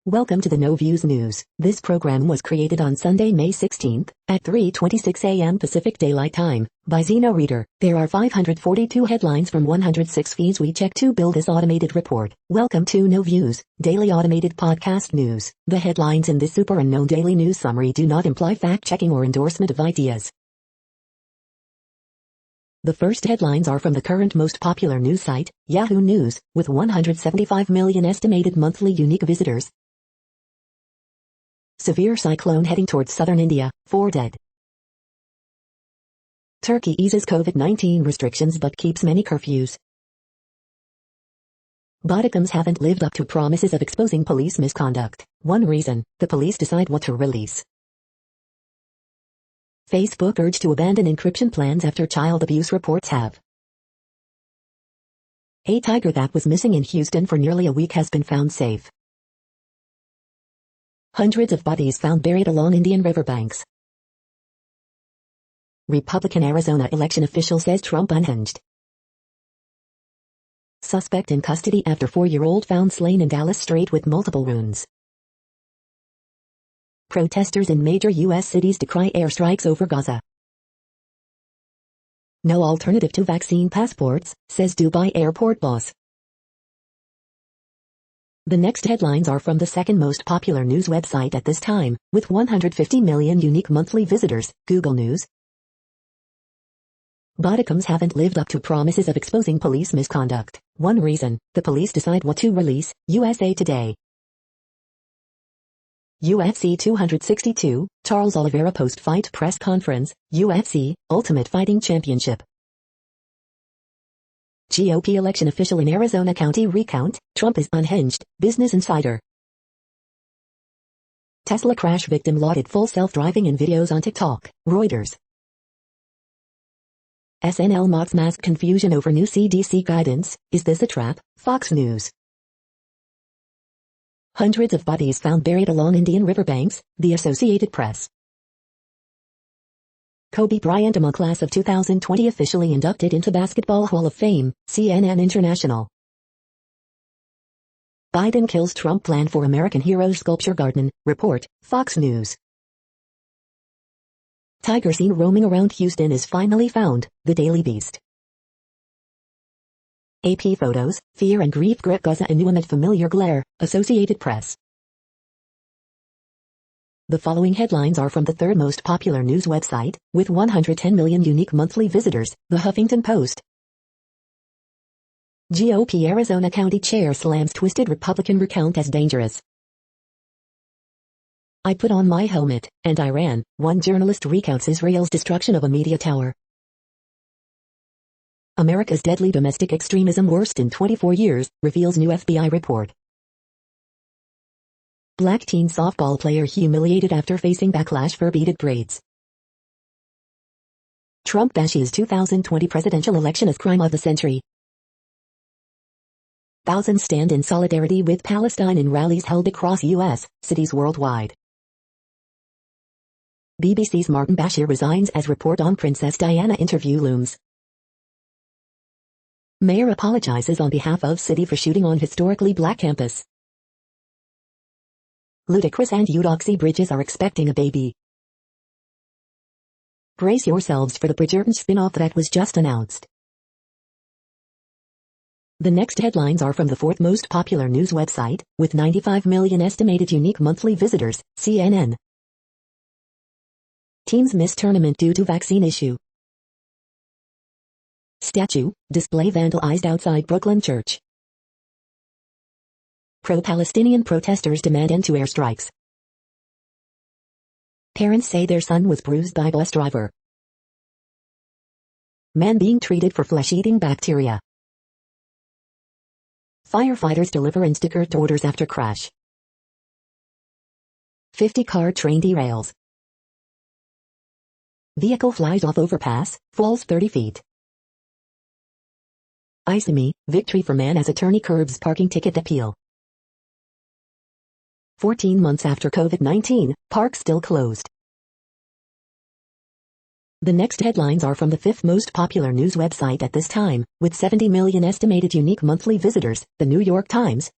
Welcome to the No Views News. This program was created on Sunday, May 16th, at 3:26 a.m. Pacific Daylight Time, by Zeno Reader. There are 542 headlines from 106 feeds we check to build this automated report. Welcome to No Views, daily automated podcast news. The headlines in this super unknown daily news summary do not imply fact-checking or endorsement of ideas. The first headlines are from the current most popular news site, Yahoo News, with 175 million estimated monthly unique visitors. Severe cyclone heading towards southern India, 4 dead. Turkey eases COVID-19 restrictions but keeps many curfews. Bodycams haven't lived up to promises of exposing police misconduct. One reason, the police decide what to release. Facebook urged to abandon encryption plans after child abuse reports have. A tiger that was missing in Houston for nearly a week has been found safe. Hundreds of bodies found buried along Indian riverbanks. Republican Arizona election official says Trump unhinged. Suspect in custody after 4-year-old found slain in Dallas Strait with multiple wounds. Protesters in major U.S. cities decry airstrikes over Gaza. No alternative to vaccine passports, says Dubai airport boss. The next headlines are from the second most popular news website at this time, with 150 million unique monthly visitors, Google News. Bodycams haven't lived up to promises of exposing police misconduct. One reason, the police decide what to release, USA Today. UFC 262, Charles Oliveira post-fight press conference, UFC, Ultimate Fighting Championship. GOP election official in Arizona County recount, Trump is unhinged, Business Insider. Tesla crash victim lauded full self-driving in videos on TikTok, Reuters. SNL mocks mask confusion over new CDC guidance, is this a trap, Fox News. Hundreds of bodies found buried along Indian riverbanks, the Associated Press. Kobe Bryant among class of 2020 officially inducted into Basketball Hall of Fame, CNN International. Biden kills Trump plan for American Heroes Sculpture Garden, report, Fox News. Tiger seen roaming around Houston is finally found, the Daily Beast. AP photos, fear and grief grip Gaza anew amid familiar glare, Associated Press. The following headlines are from the third most popular news website, with 110 million unique monthly visitors, The Huffington Post. GOP Arizona County Chair slams twisted Republican recount as dangerous. I put on my helmet, and I ran, one journalist recounts Israel's destruction of a media tower. America's deadly domestic extremism worst in 24 years, reveals new FBI report. Black teen softball player humiliated after facing backlash for beaded braids. Trump bashes 2020 presidential election as crime of the century. Thousands stand in solidarity with Palestine in rallies held across U.S. cities worldwide. BBC's Martin Bashir resigns as report on Princess Diana interview looms. Mayor apologizes on behalf of city for shooting on historically black campus. Ludacris and Eudoxie Bridges are expecting a baby. Brace yourselves for the Bridgerton spin-off that was just announced. The next headlines are from the fourth most popular news website, with 95 million estimated unique monthly visitors, CNN. Teams miss tournament due to vaccine issue. Statue, display vandalized outside Brooklyn church. Pro-Palestinian protesters demand end to airstrikes. Parents say their son was bruised by bus driver. Man being treated for flesh-eating bacteria. Firefighters deliver Instacart orders after crash. 50-car train derails. Vehicle flies off overpass, falls 30 feet. Isami, victory for man as attorney curbs parking ticket appeal. 14 months after COVID-19, park still closed. The next headlines are from the fifth most popular news website at this time, with 70 million estimated unique monthly visitors, The New York Times.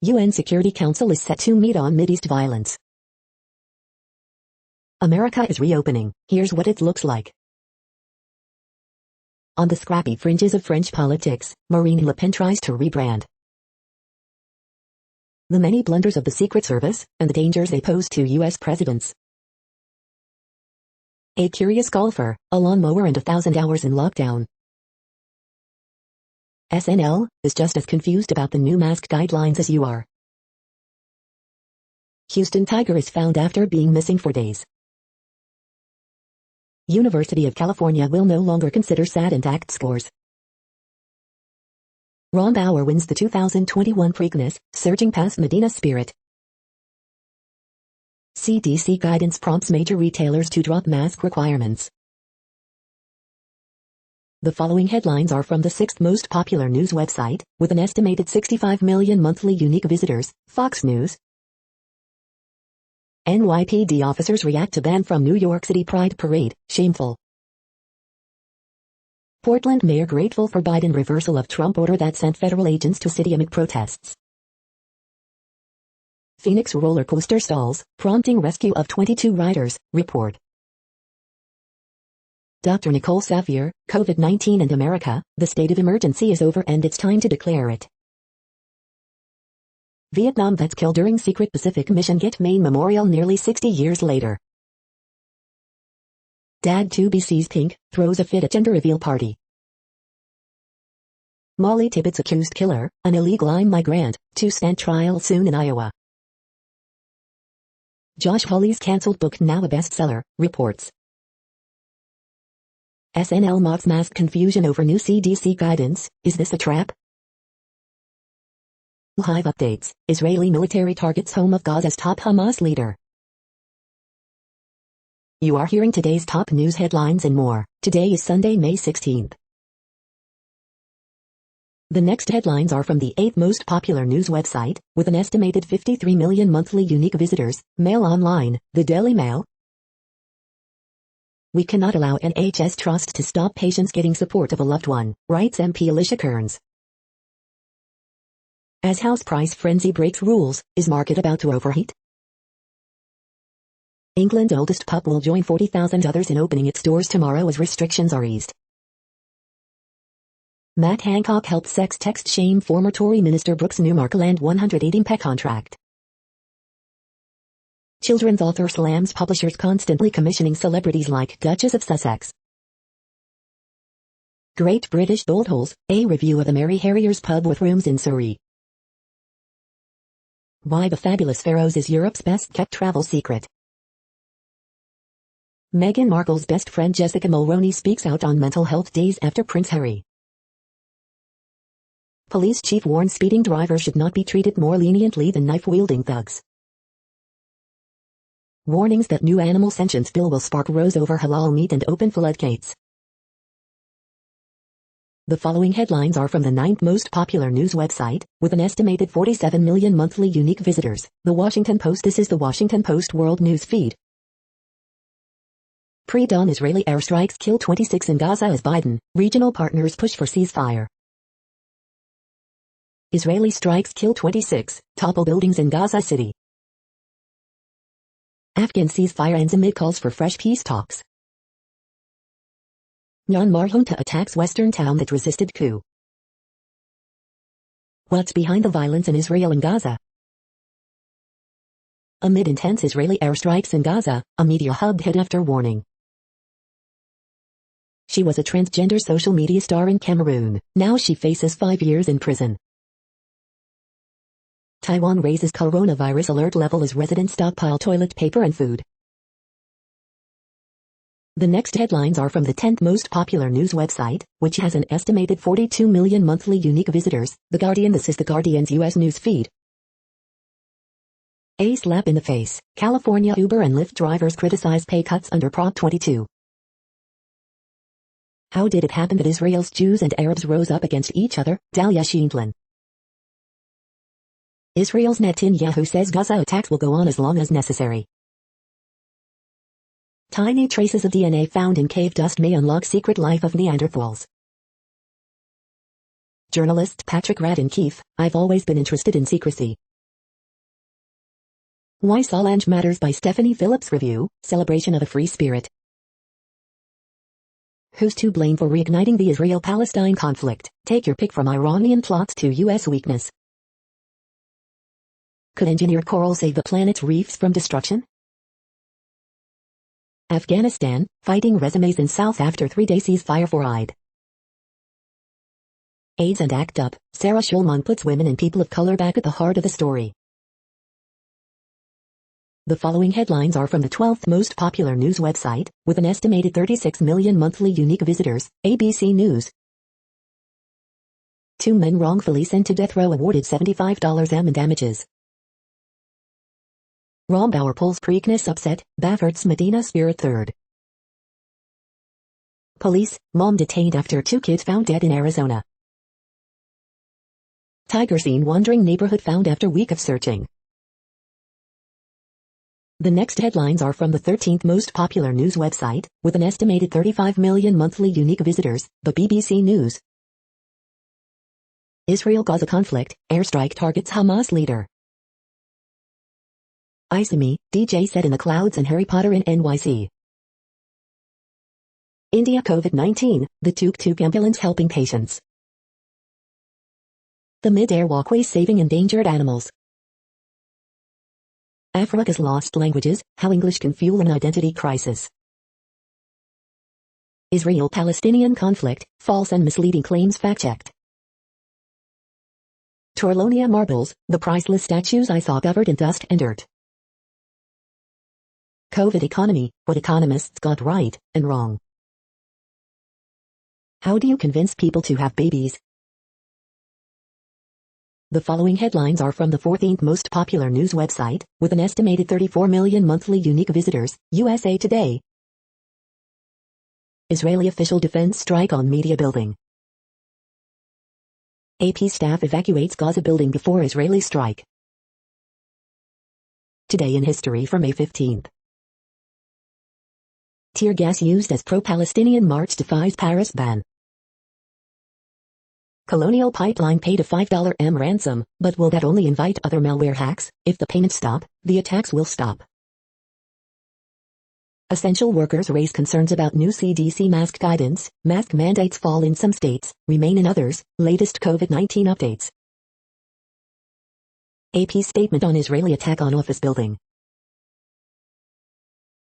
UN Security Council is set to meet on Mideast violence. America is reopening. Here's what it looks like. On the scrappy fringes of French politics, Marine Le Pen tries to rebrand. The many blunders of the Secret Service, and the dangers they pose to U.S. presidents. A curious golfer, a lawnmower and 1,000 hours in lockdown. SNL is just as confused about the new mask guidelines as you are. Houston tiger is found after being missing for days. University of California will no longer consider SAT and ACT scores. Ron Bauer wins the 2021 Preakness, surging past Medina Spirit. CDC guidance prompts major retailers to drop mask requirements. The following headlines are from the sixth most popular news website, with an estimated 65 million monthly unique visitors, Fox News. NYPD officers react to ban from New York City Pride Parade, shameful. Portland mayor grateful for Biden reversal of Trump order that sent federal agents to city amid protests. Phoenix roller coaster stalls, prompting rescue of 22 riders, report. Dr. Nicole Safier, COVID-19 and America, the state of emergency is over and it's time to declare it. Vietnam vets killed during secret Pacific mission get Maine memorial nearly 60 years later. Dad to be sees pink, throws a fit at gender reveal party. Molly Tippett's accused killer, an illegal migrant, to stand trial soon in Iowa. Josh Hawley's cancelled book now a bestseller, reports. SNL mocks mask confusion over new CDC guidance, is this a trap? Live updates, Israeli military targets home of Gaza's top Hamas leader. You are hearing today's top news headlines and more. Today is Sunday, May 16th. The next headlines are from the 8th most popular news website, with an estimated 53 million monthly unique visitors, Mail Online, the Daily Mail. We cannot allow NHS Trust to stop patients getting support of a loved one, writes MP Alicia Kearns. As house price frenzy breaks rules, is market about to overheat? England's oldest pub will join 40,000 others in opening its doors tomorrow as restrictions are eased. Matt Hancock helped sex text shame former Tory Minister Brooks Newmark land £180 contract. Children's author slams publishers constantly commissioning celebrities like Duchess of Sussex. Great British Bullet Holes, a review of the Mary Harrier's pub with rooms in Surrey. Why the Fabulous Pharaohs is Europe's best-kept travel secret. Meghan Markle's best friend Jessica Mulroney speaks out on mental health days after Prince Harry. Police chief warns speeding drivers should not be treated more leniently than knife-wielding thugs. Warnings that new animal sentience bill will spark rows over halal meat and open floodgates. The following headlines are from the 9th most popular news website, with an estimated 47 million monthly unique visitors, The Washington Post. This is the Washington Post World News Feed. Pre-dawn Israeli airstrikes kill 26 in Gaza as Biden, regional partners push for ceasefire. Israeli strikes kill 26, topple buildings in Gaza City. Afghan ceasefire ends amid calls for fresh peace talks. Myanmar junta attacks western town that resisted coup. What's behind the violence in Israel and Gaza? Amid intense Israeli airstrikes in Gaza, a media hub hit after warning. She was a transgender social media star in Cameroon. Now she faces 5 years in prison. Taiwan raises coronavirus alert level as residents stockpile toilet paper and food. The next headlines are from the 10th most popular news website, which has an estimated 42 million monthly unique visitors, The Guardian. This is The Guardian's U.S. news feed. A slap in the face. California Uber and Lyft drivers criticize pay cuts under Prop 22. How did it happen that Israel's Jews and Arabs rose up against each other? Dalia Shindlin. Israel's Netanyahu says Gaza attacks will go on as long as necessary. Tiny traces of DNA found in cave dust may unlock secret life of Neanderthals. Journalist Patrick Radden Keefe, I've always been interested in secrecy. Why Solange Matters by Stephanie Phillips Review, Celebration of a Free Spirit. Who's to blame for reigniting the Israel-Palestine conflict? Take your pick from Iranian plots to U.S. weakness. Could engineered coral save the planet's reefs from destruction? Afghanistan, fighting resumes in South after 3-day ceasefire for Eid. AIDS and ACT UP, Sarah Schulman puts women and people of color back at the heart of the story. The following headlines are from the 12th most popular news website, with an estimated 36 million monthly unique visitors, ABC News. 2 men wrongfully sent to death row awarded $75 in damages. Rombauer pulls Preakness upset, Baffert's Medina Spirit third. Police, mom detained after 2 kids found dead in Arizona. Tiger seen wandering neighborhood found after week of searching. The next headlines are from the 13th most popular news website, with an estimated 35 million monthly unique visitors, the BBC News. Israel-Gaza conflict, airstrike targets Hamas leader. Isami, DJ set in the clouds and Harry Potter in NYC. India COVID-19, the tuk-tuk ambulance helping patients. The mid-air walkways saving endangered animals. Africa's lost languages, how English can fuel an identity crisis. Israel-Palestinian conflict, false and misleading claims fact-checked. Torlonia marbles, the priceless statues I saw covered in dust and dirt. COVID economy, what economists got right and wrong. How do you convince people to have babies? The following headlines are from the 14th most popular news website, with an estimated 34 million monthly unique visitors, USA Today. Israeli official defense strike on media building. AP staff evacuates Gaza building before Israeli strike. Today in history for May 15th. Tear gas used as pro-Palestinian march defies Paris ban. Colonial Pipeline paid a $5 ransom, but will that only invite other malware hacks? If the payments stop, the attacks will stop. Essential workers raise concerns about new CDC mask guidance. Mask mandates fall in some states, remain in others. Latest COVID-19 updates. AP statement on Israeli attack on office building.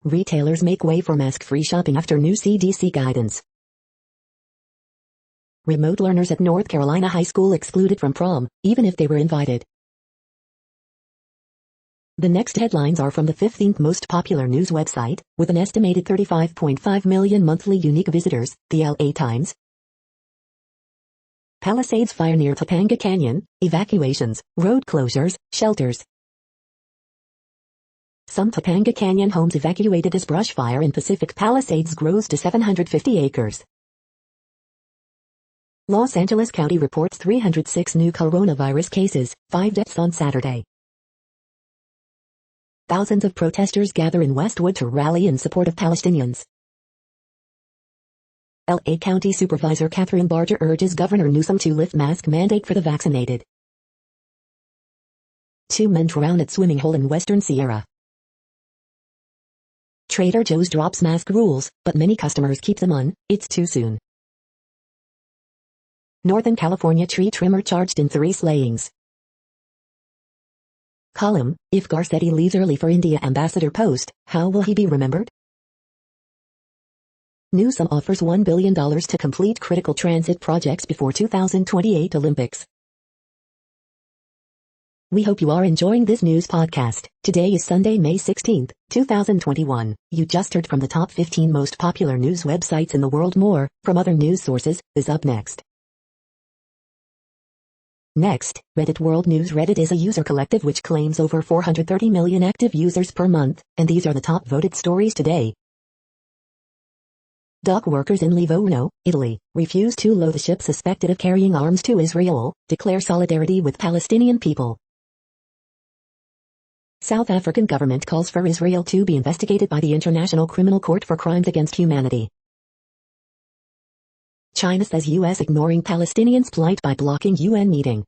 Retailers make way for mask-free shopping after new CDC guidance. Remote learners at North Carolina high school excluded from prom, even if they were invited. The next headlines are from the 15th most popular news website, with an estimated 35.5 million monthly unique visitors, the LA Times. Palisades fire near Topanga Canyon, evacuations, road closures, shelters. Some Topanga Canyon homes evacuated as brush fire in Pacific Palisades grows to 750 acres. Los Angeles County reports 306 new coronavirus cases, 5 deaths on Saturday. Thousands of protesters gather in Westwood to rally in support of Palestinians. LA County Supervisor Catherine Barger urges Governor Newsom to lift mask mandate for the vaccinated. 2 men drown at swimming hole in Western Sierra. Trader Joe's drops mask rules, but many customers keep them on. It's too soon. Northern California tree trimmer charged in 3 slayings. Column, if Garcetti leaves early for India ambassador post, how will he be remembered? Newsom offers $1 billion to complete critical transit projects before 2028 Olympics. We hope you are enjoying this news podcast. Today is Sunday, May 16th, 2021. You just heard from the top 15 most popular news websites in the world. More, from other news sources, is up next. Next, Reddit World News. Reddit is a user collective which claims over 430 million active users per month, and these are the top voted stories today. Dock workers in Livorno, Italy, refuse to load the ship suspected of carrying arms to Israel, declare solidarity with Palestinian people. South African government calls for Israel to be investigated by the International Criminal Court for crimes against humanity. China says U.S. ignoring Palestinians' plight by blocking UN meeting.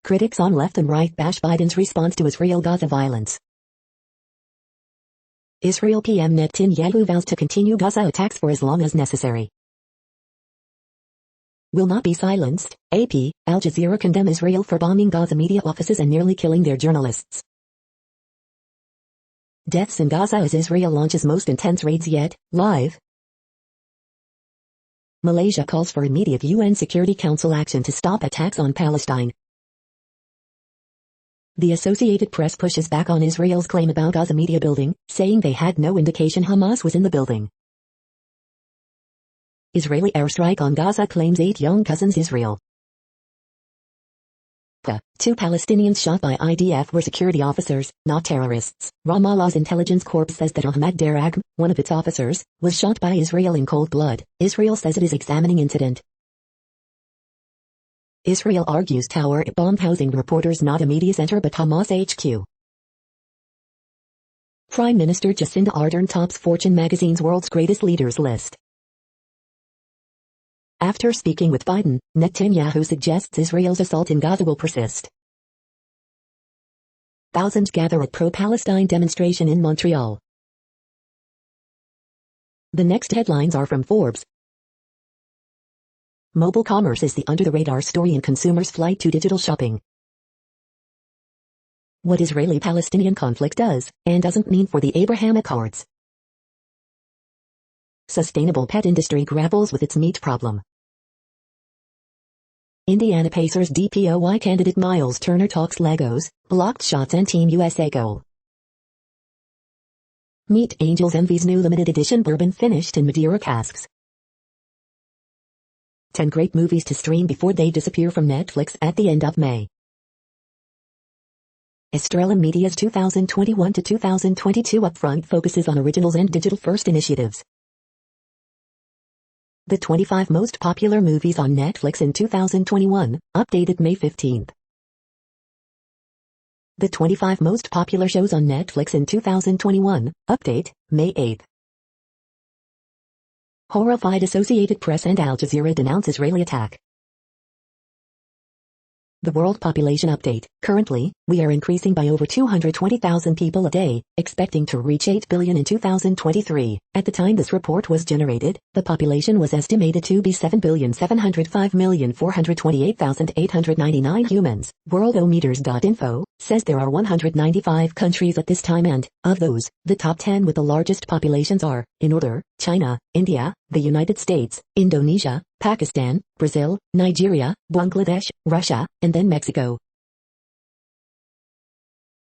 Critics on left and right bash Biden's response to Israel-Gaza violence. Israel PM Netanyahu vows to continue Gaza attacks for as long as necessary. Will not be silenced. AP, Al Jazeera condemn Israel for bombing Gaza media offices and nearly killing their journalists. Deaths in Gaza as Israel launches most intense raids yet. Live. Malaysia calls for immediate UN Security Council action to stop attacks on Palestine. The Associated Press pushes back on Israel's claim about Gaza media building, saying they had no indication Hamas was in the building. Israeli airstrike on Gaza claims 8 young cousins Israel. 2 Palestinians shot by IDF were security officers, not terrorists. Ramallah's intelligence corps says that Ahmad Darag, one of its officers, was shot by Israel in cold blood. Israel says it is examining incident. Israel argues tower it bombed housing reporters not a media center but Hamas HQ. Prime Minister Jacinda Ardern tops Fortune magazine's World's Greatest Leaders list. After speaking with Biden, Netanyahu suggests Israel's assault in Gaza will persist. Thousands gather at pro-Palestine demonstration in Montreal. The next headlines are from Forbes. Mobile commerce is the under-the-radar story in consumers' flight to digital shopping. What Israeli-Palestinian conflict does, and doesn't mean for the Abraham Accords. Sustainable pet industry grapples with its meat problem. Indiana Pacers DPOY candidate Miles Turner talks Legos, blocked shots and Team USA goal. Meet Angels Envy's new limited edition bourbon finished in Madeira casks. 10 great movies to stream before they disappear from Netflix at the end of May. Estrella Media's 2021 to 2022 upfront focuses on originals and digital-first initiatives. The 25 most popular movies on Netflix in 2021, updated May 15th. The 25 most popular shows on Netflix in 2021, update, May 8th. Horrified Associated Press and Al Jazeera denounce Israeli attack. The world population update. Currently, we are increasing by over 220,000 people a day, expecting to reach 8 billion in 2023. At the time this report was generated, the population was estimated to be 7,705,428,899 humans. Worldometers.info says there are 195 countries at this time and, of those, the top 10 with the largest populations are, in order, China, India, the United States, Indonesia, Pakistan, Brazil, Nigeria, Bangladesh, Russia, and then Mexico.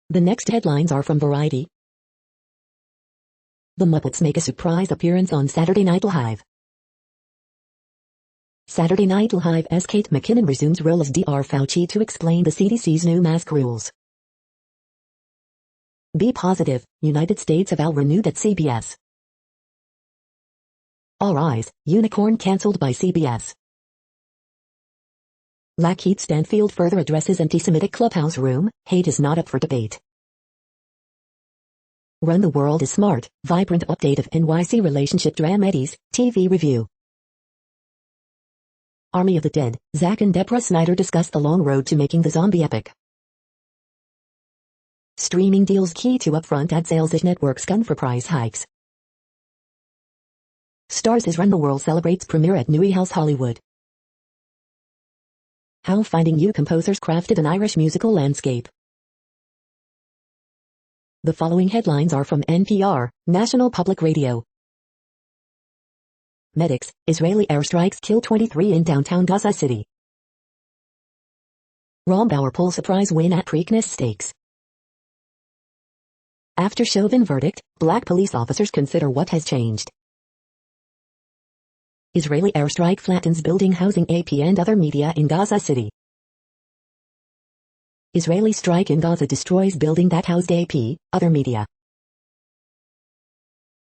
The next headlines are from Variety. The Muppets make a surprise appearance on Saturday Night Live. Saturday Night Live's Kate McKinnon resumes role as Dr. Fauci to explain the CDC's new mask rules. Be positive, United States avow renewed at CBS. All Eyes, Unicorn cancelled by CBS. Lakeith Stanfield further addresses anti-Semitic clubhouse room, hate is not up for debate. Run the World is Smart, vibrant update of NYC relationship dramedies, TV review. Army of the Dead, Zack and Deborah Snyder discuss the long road to making the zombie epic. Streaming deals key to upfront ad sales as networks gun for price hikes. Starz' Run the World celebrates premiere at Newey House Hollywood. How Finding You composers crafted an Irish musical landscape. The following headlines are from NPR, National Public Radio. Medics, Israeli airstrikes kill 23 in downtown Gaza City. Rombauer pulls surprise win at Preakness Stakes. After Chauvin verdict, black police officers consider what has changed. Israeli airstrike flattens building housing AP and other media in Gaza City. Israeli strike in Gaza destroys building that housed AP, other media.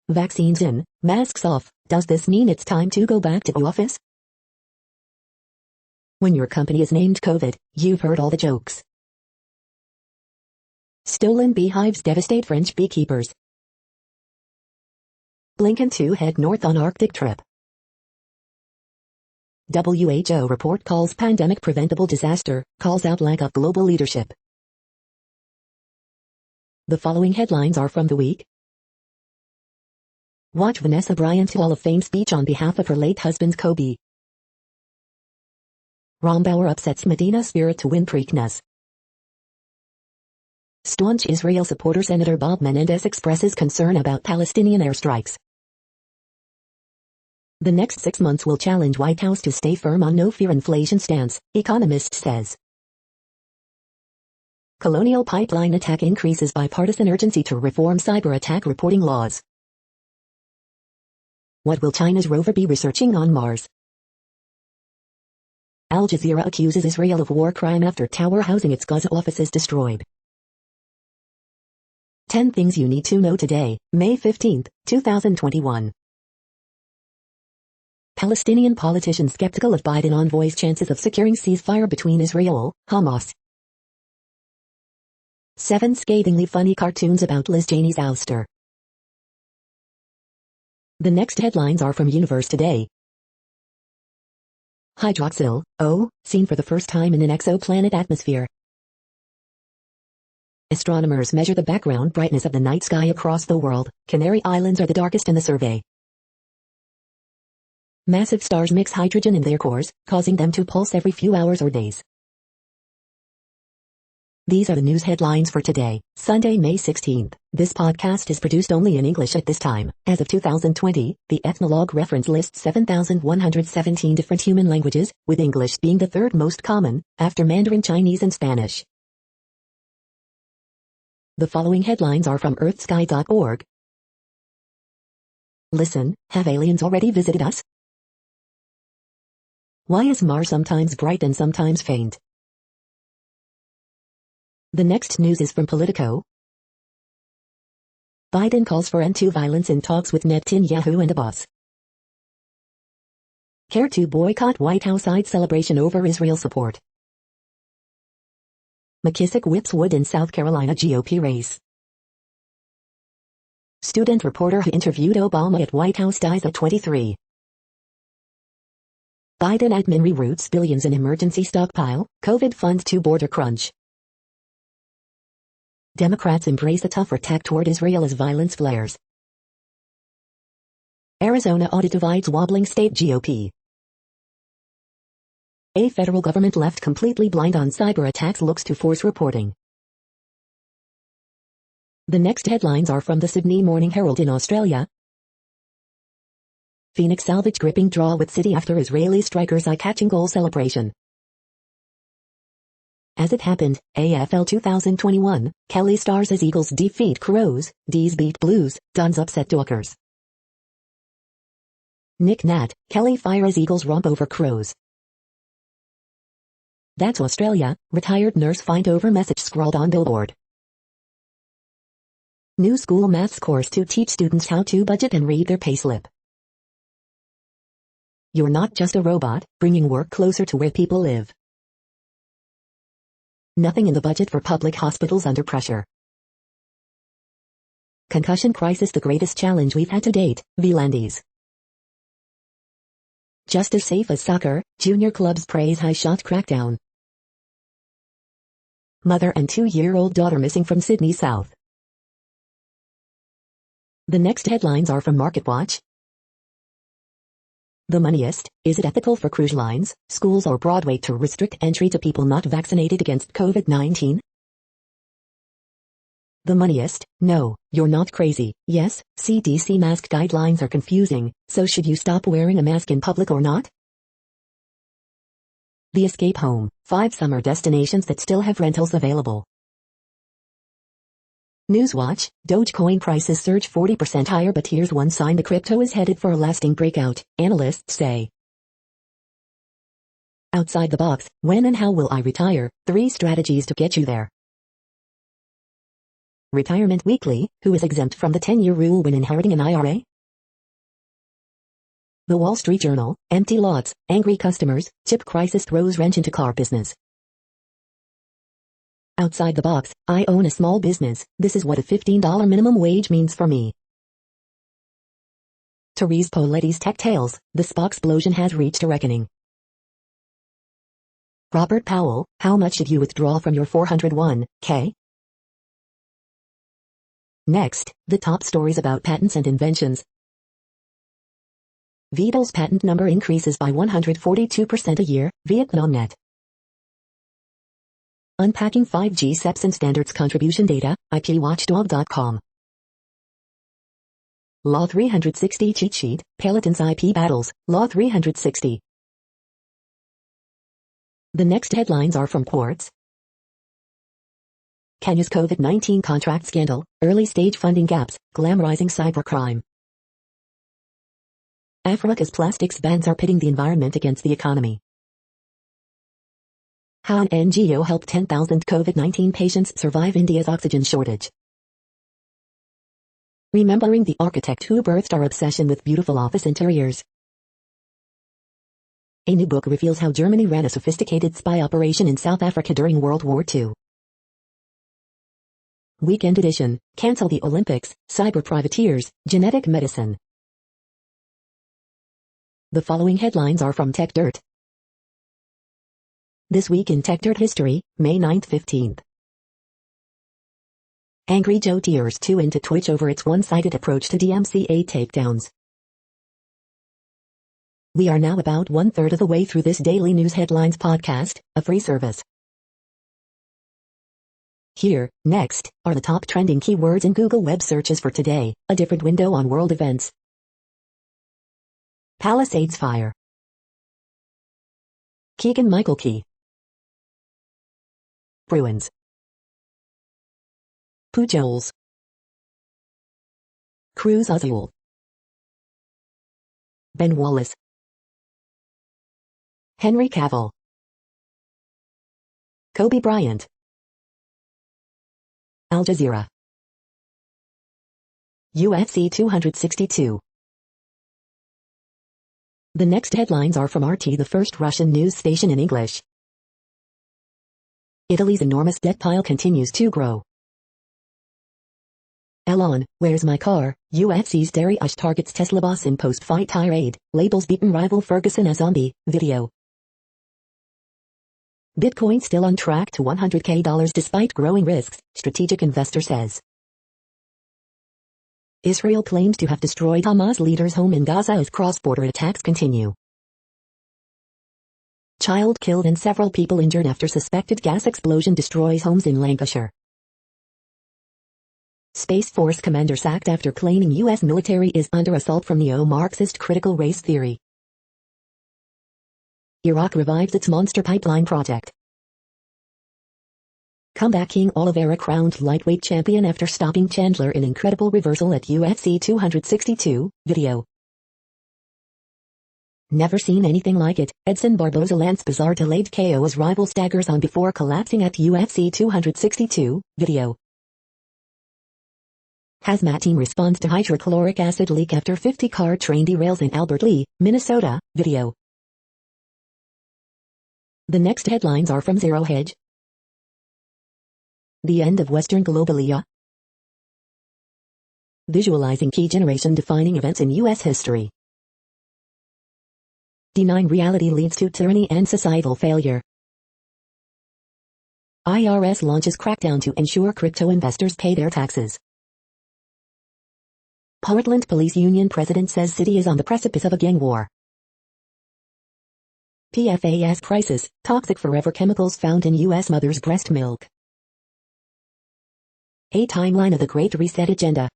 Vaccines in, masks off, does this mean it's time to go back to the office? When your company is named COVID, you've heard all the jokes. Stolen beehives devastate French beekeepers. Blinken to head north on Arctic trip. WHO report calls pandemic preventable disaster, calls out lack of global leadership. The following headlines are from the week. Watch Vanessa Bryant's Hall of Fame speech on behalf of her late husband Kobe. Rombauer upsets Medina Spirit to win Preakness. Staunch Israel supporter Senator Bob Menendez expresses concern about Palestinian airstrikes. The next 6 months will challenge White House to stay firm on no-fear inflation stance, economist says. Colonial Pipeline attack increases bipartisan urgency to reform cyber attack reporting laws. What will China's rover be researching on Mars? Al Jazeera accuses Israel of war crime after tower housing its Gaza offices destroyed. 10 things you need to know today, May 15, 2021. Palestinian politicians skeptical of Biden envoy's chances of securing ceasefire between Israel, Hamas. 7 scathingly funny cartoons about Liz Cheney's ouster. The next headlines are from Universe Today. Hydroxyl, O, seen for the first time in an exoplanet atmosphere. Astronomers measure the background brightness of the night sky across the world. Canary Islands are the darkest in the survey. Massive stars mix hydrogen in their cores, causing them to pulse every few hours or days. These are the news headlines for today, Sunday, May 16th. This podcast is produced only in English at this time. As of 2020, the Ethnologue reference lists 7,117 different human languages, with English being the third most common, after Mandarin Chinese and Spanish. The following headlines are from earthsky.org. Listen, have aliens already visited us? Why is Mars sometimes bright and sometimes faint? The next news is from Politico. Biden calls for end to violence in talks with Netanyahu and Abbas. Care to boycott White House-side celebration over Israel support. McKissick whips wood in South Carolina GOP race. Student reporter who interviewed Obama at White House dies at 23. Biden admin reroutes billions in emergency stockpile, COVID fund to border crunch. Democrats embrace a tougher tack toward Israel as violence flares. Arizona audit divides wobbling state GOP. A federal government left completely blind on cyber attacks looks to force reporting. The next headlines are from the Sydney Morning Herald in Australia. Phoenix salvage gripping draw with City after Israeli strikers' eye-catching goal celebration. As it happened, AFL 2021, Kelly stars as Eagles defeat Crows, D's beat Blues, Dons upset Dockers. Nick Nat, Kelly fire as Eagles romp over Crows. That's Australia, retired nurse find over message scrawled on billboard. New school maths course to teach students how to budget and read their payslip. You're not just a robot, bringing work closer to where people live. Nothing in the budget for public hospitals under pressure. Concussion crisis the greatest challenge we've had to date, Vlandis. Just as safe as soccer, junior clubs praise high shot crackdown. Mother and 2-year-old daughter missing from Sydney South. The next headlines are from MarketWatch. The Moneyest, is it ethical for cruise lines, schools or Broadway to restrict entry to people not vaccinated against COVID-19? The Moneyest, no, you're not crazy. Yes, CDC mask guidelines are confusing, so should you stop wearing a mask in public or not? The Escape Home, 5 summer destinations that still have rentals available. Newswatch, Dogecoin prices surge 40% higher but here's one sign the crypto is headed for a lasting breakout, analysts say. Outside the box, when and how will I retire? 3 strategies to get you there. Retirement Weekly, who is exempt from the 10-year rule when inheriting an IRA? The Wall Street Journal, empty lots, angry customers, chip crisis throws wrench into car business. Outside the box, I own a small business, this is what a $15 minimum wage means for me. Therese Poletti's Tech Tales, the Spocksplosion has reached a reckoning. Robert Powell, how much did you withdraw from your 401k? Next, the top stories about patents and inventions. Vidal's patent number increases by 142% a year, Vietnamnet. Unpacking 5G SEPs and standards contribution data, IPWatchdog.com. Law 360 cheat sheet, Peloton's IP battles, Law 360. The next headlines are from Quartz. Kenya's COVID-19 contract scandal, early-stage funding gaps, glamorizing cybercrime. Africa's plastics bans are pitting the environment against the economy. How an NGO helped 10,000 COVID-19 patients survive India's oxygen shortage. Remembering the architect who birthed our obsession with beautiful office interiors. A new book reveals how Germany ran a sophisticated spy operation in South Africa during World War II. Weekend edition, cancel the Olympics, cyber privateers, genetic medicine. The following headlines are from Tech Dirt. This week in Tech Dirt history, May 9-15th. Angry Joe tears 2 into Twitch over its one-sided approach to DMCA takedowns. We are now about 1/3 of the way through this daily news headlines podcast, a free service. Here, next, are the top trending keywords in Google web searches for today, a different window on world events. Palisades fire. Keegan-Michael Key. Bruins. Pujols. Cruz Azul. Ben Wallace. Henry Cavill. Kobe Bryant. Al Jazeera. UFC 262. The next headlines are from RT, the first Russian news station in English. Italy's enormous debt pile continues to grow. Elon, where's my car? UFC's Dariush targets Tesla boss in post-fight tirade, labels beaten rival Ferguson a zombie, video. Bitcoin still on track to $100K despite growing risks, strategic investor says. Israel claims to have destroyed Hamas leader's home in Gaza as cross-border attacks continue. Child killed and several people injured after suspected gas explosion destroys homes in Lancashire. Space Force commander sacked after claiming U.S. military is under assault from neo-Marxist critical race theory. Iraq revives its monster pipeline project. Comeback King Oliveira crowned lightweight champion after stopping Chandler in incredible reversal at UFC 262, video. Never seen anything like it, Edson Barboza Lance Bizarre delayed KO as rival staggers on before collapsing at UFC 262, video. Hazmat team responds to hydrochloric acid leak after 50-car train derails in Albert Lee, Minnesota, video. The next headlines are from Zero Hedge. The end of Western Globalia. Visualizing key generation-defining events in U.S. history. Denying reality leads to tyranny and societal failure. IRS launches crackdown to ensure crypto investors pay their taxes. Portland Police Union president says city is on the precipice of a gang war. PFAS crisis, toxic forever chemicals found in U.S. mother's breast milk. A timeline of the Great Reset agenda.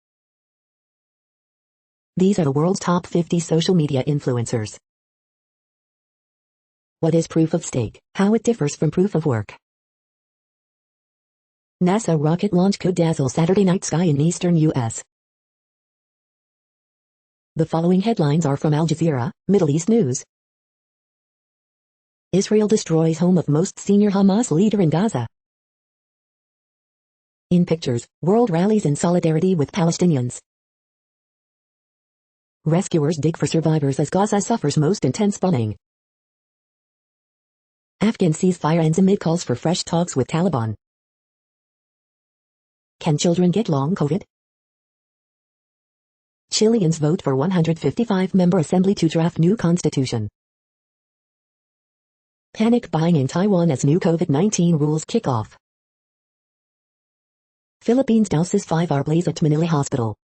These are the world's top 50 social media influencers. What is proof of stake? How it differs from proof of work. NASA rocket launch could dazzle Saturday night sky in eastern U.S. The following headlines are from Al Jazeera, Middle East News. Israel destroys home of most senior Hamas leader in Gaza. In pictures, world rallies in solidarity with Palestinians. Rescuers dig for survivors as Gaza suffers most intense bombing. Afghan ceasefire ends amid calls for fresh talks with Taliban. Can children get long COVID? Chileans vote for 155-member assembly to draft new constitution. Panic buying in Taiwan as new COVID-19 rules kick off. Philippines douses 5-hour blaze at Manila Hospital.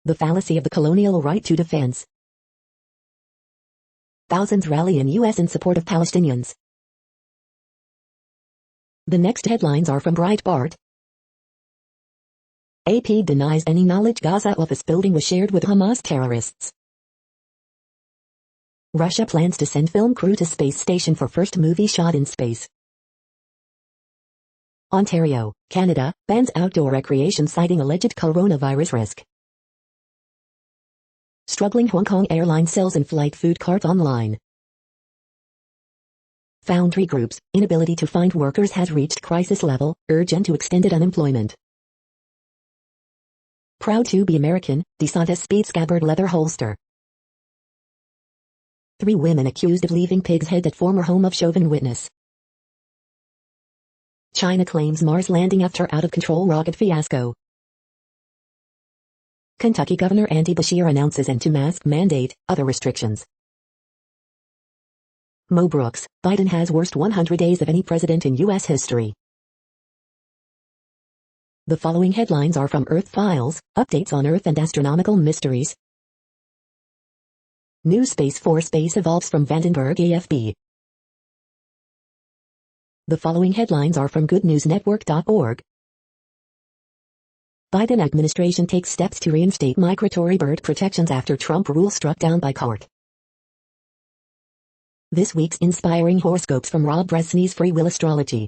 The fallacy of the colonial right to defense. Thousands rally in U.S. in support of Palestinians. The next headlines are from Breitbart. AP denies any knowledge Gaza office building was shared with Hamas terrorists. Russia plans to send film crew to space station for first movie shot in space. Ontario, Canada, bans outdoor recreation citing alleged coronavirus risk. Struggling Hong Kong airline sells in-flight food carts online. Foundry groups, inability to find workers has reached crisis level, urge end to extended unemployment. Proud to be American, DeSantis speed scabbard leather holster. 3 women accused of leaving pig's head at former home of Chauvin witness. China claims Mars landing after out-of-control rocket fiasco. Kentucky Governor Andy Beshear announces end to mask mandate, other restrictions. Mo Brooks, Biden has worst 100 days of any president in U.S. history. The following headlines are from Earth Files, updates on Earth and astronomical mysteries. New Space Force base evolves from Vandenberg AFB. The following headlines are from goodnewsnetwork.org. Biden administration takes steps to reinstate migratory bird protections after Trump rule struck down by court. This week's inspiring horoscopes from Rob Bresney's Free Will Astrology.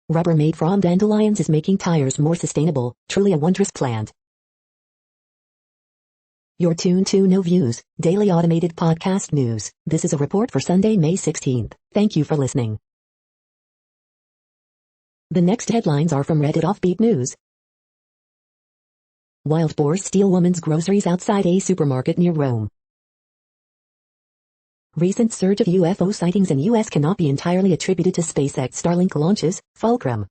Rubber made from dandelions is making tires more sustainable, truly a wondrous plant. You're tuned to No Views, daily automated podcast news. This is a report for Sunday, May 16th. Thank you for listening. The next headlines are from Reddit Offbeat News. Wild boars steal woman's groceries outside a supermarket near Rome. Recent surge of UFO sightings in U.S. cannot be entirely attributed to SpaceX Starlink launches, Fulcrum.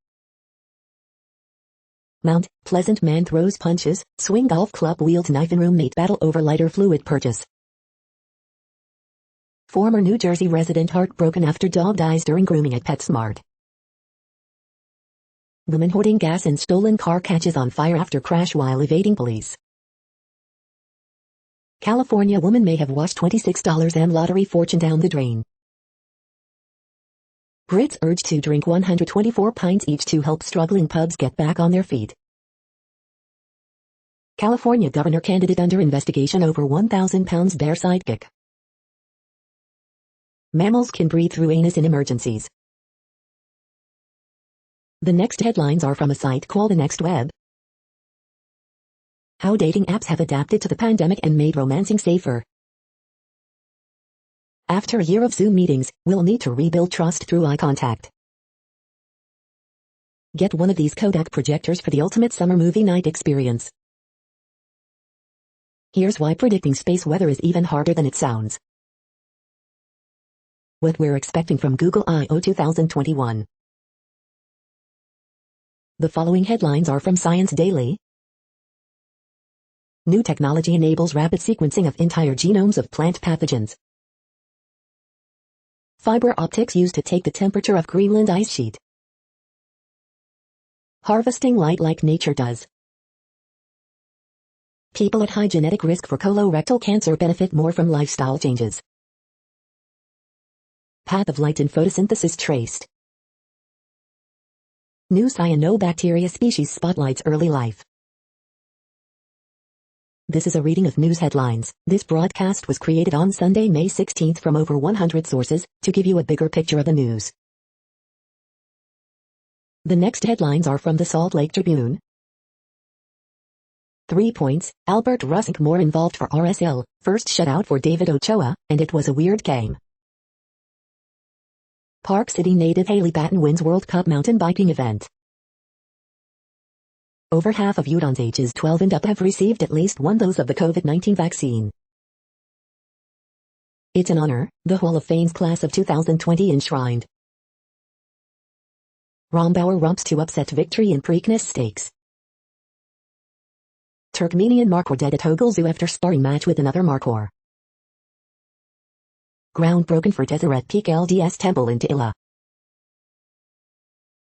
Mount Pleasant man throws punches, swing golf club wields knife in roommate battle over lighter fluid purchase. Former New Jersey resident heartbroken after dog dies during grooming at PetSmart. Woman hoarding gas in stolen car catches on fire after crash while evading police. California woman may have washed $26 lottery fortune down the drain. Brits urged to drink 124 pints each to help struggling pubs get back on their feet. California governor candidate under investigation over 1,000-pound bear sidekick. Mammals can breathe through anus in emergencies. The next headlines are from a site called The Next Web. How dating apps have adapted to the pandemic and made romancing safer. After a year of Zoom meetings, we'll need to rebuild trust through eye contact. Get one of these Kodak projectors for the ultimate summer movie night experience. Here's why predicting space weather is even harder than it sounds. What we're expecting from Google I/O 2021. The following headlines are from Science Daily. New technology enables rapid sequencing of entire genomes of plant pathogens. Fiber optics used to take the temperature of Greenland ice sheet. Harvesting light like nature does. People at high genetic risk for colorectal cancer benefit more from lifestyle changes. Path of light in photosynthesis traced. New cyanobacteria species spotlights early life. This is a reading of news headlines. This broadcast was created on Sunday, May 16th from over 100 sources, to give you a bigger picture of the news. The next headlines are from the Salt Lake Tribune. 3 points, Albert Russink more involved for RSL, first shutout for David Ochoa, and it was a weird game. Park City native Haley Batten wins World Cup mountain biking event. Over half of Utahns ages 12 and up have received at least one dose of the COVID-19 vaccine. It's an honor, the Hall of Fame's class of 2020 enshrined. Rombauer romps to upset victory in Preakness Stakes. Turkmenian Markhor dead at Hogel Zoo after sparring match with another Markhor. Ground broken for Deseret Peak LDS Temple in Tila.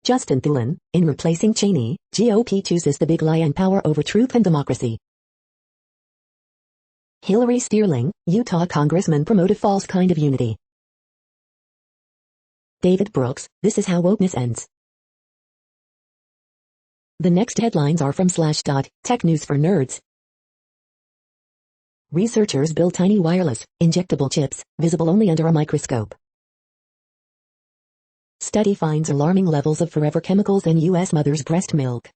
Justin Thulin, in replacing Cheney, GOP chooses the big lie and power over truth and democracy. Hillary Steerling, Utah Congressman promote a false kind of unity. David Brooks, this is how wokeness ends. The next headlines are from Slashdot, Tech News for Nerds. Researchers build tiny wireless, injectable chips, visible only under a microscope. Study finds alarming levels of forever chemicals in U.S. mother's breast milk.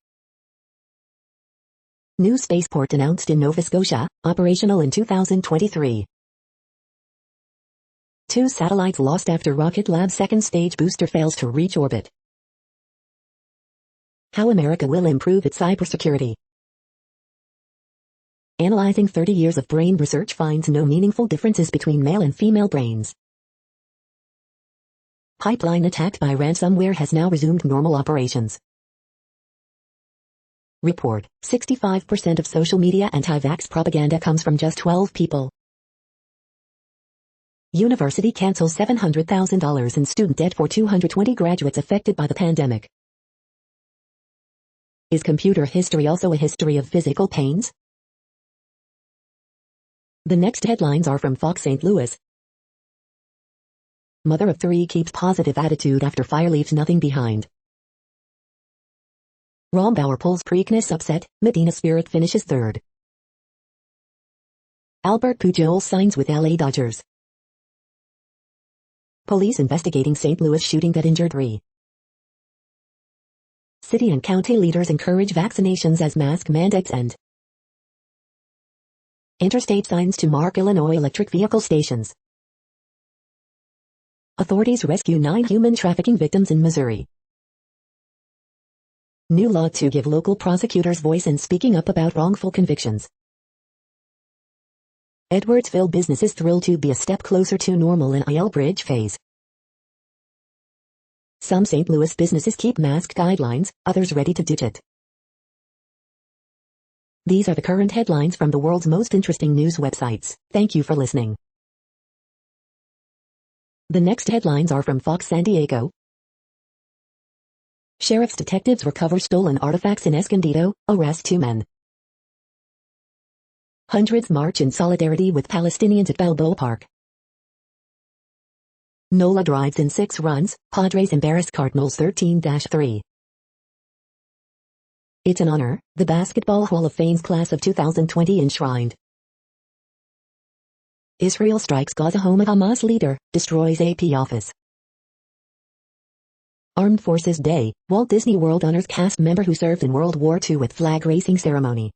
New spaceport announced in Nova Scotia, operational in 2023. 2 satellites lost after Rocket Lab's second stage booster fails to reach orbit. How America will improve its cybersecurity. Analyzing 30 years of brain research finds no meaningful differences between male and female brains. Pipeline attacked by ransomware has now resumed normal operations. Report, 65% of social media anti-vax propaganda comes from just 12 people. University cancels $700,000 in student debt for 220 graduates affected by the pandemic. Is computer history also a history of physical pains? The next headlines are from Fox St. Louis. Mother of 3 keeps positive attitude after fire leaves nothing behind. Rombauer pulls Preakness upset, Medina Spirit finishes 3rd. Albert Pujols signs with LA Dodgers. Police investigating St. Louis shooting that injured 3. City and county leaders encourage vaccinations as mask mandates end. Interstate signs to mark Illinois electric vehicle stations. Authorities rescue 9 human trafficking victims in Missouri. New law to give local prosecutors voice in speaking up about wrongful convictions. Edwardsville businesses thrilled to be a step closer to normal in IL Bridge phase. Some St. Louis businesses keep mask guidelines, others ready to ditch it. These are the current headlines from the world's most interesting news websites. Thank you for listening. The next headlines are from Fox San Diego. Sheriff's detectives recover stolen artifacts in Escondido, arrest 2 men. Hundreds march in solidarity with Palestinians at Balboa Park. Nola drives in 6 runs, Padres embarrass Cardinals 13-3. It's an honor, the Basketball Hall of Fame's class of 2020 enshrined. Israel strikes Gaza home of Hamas leader, destroys AP office. Armed Forces Day, Walt Disney World honors cast member who served in World War II with flag raising ceremony.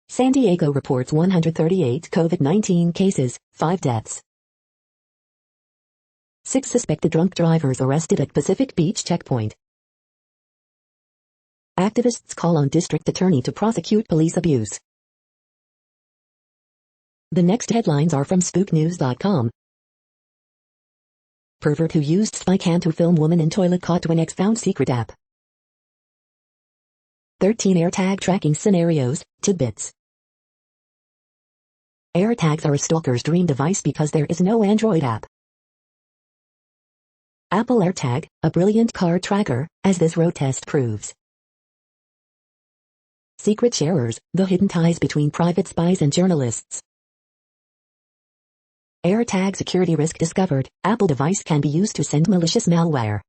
San Diego reports 138 COVID-19 cases, 5 deaths. 6 suspected drunk drivers arrested at Pacific Beach checkpoint. Activists call on district attorney to prosecute police abuse. The next headlines are from SpookNews.com. Pervert who used spy cam to film woman in toilet caught when ex found secret app. 13 AirTag tracking scenarios, tidbits. AirTags are a stalker's dream device because there is no Android app. Apple AirTag, a brilliant car tracker, as this road test proves. Secret sharers, the hidden ties between private spies and journalists. AirTag security risk discovered, Apple device can be used to send malicious malware.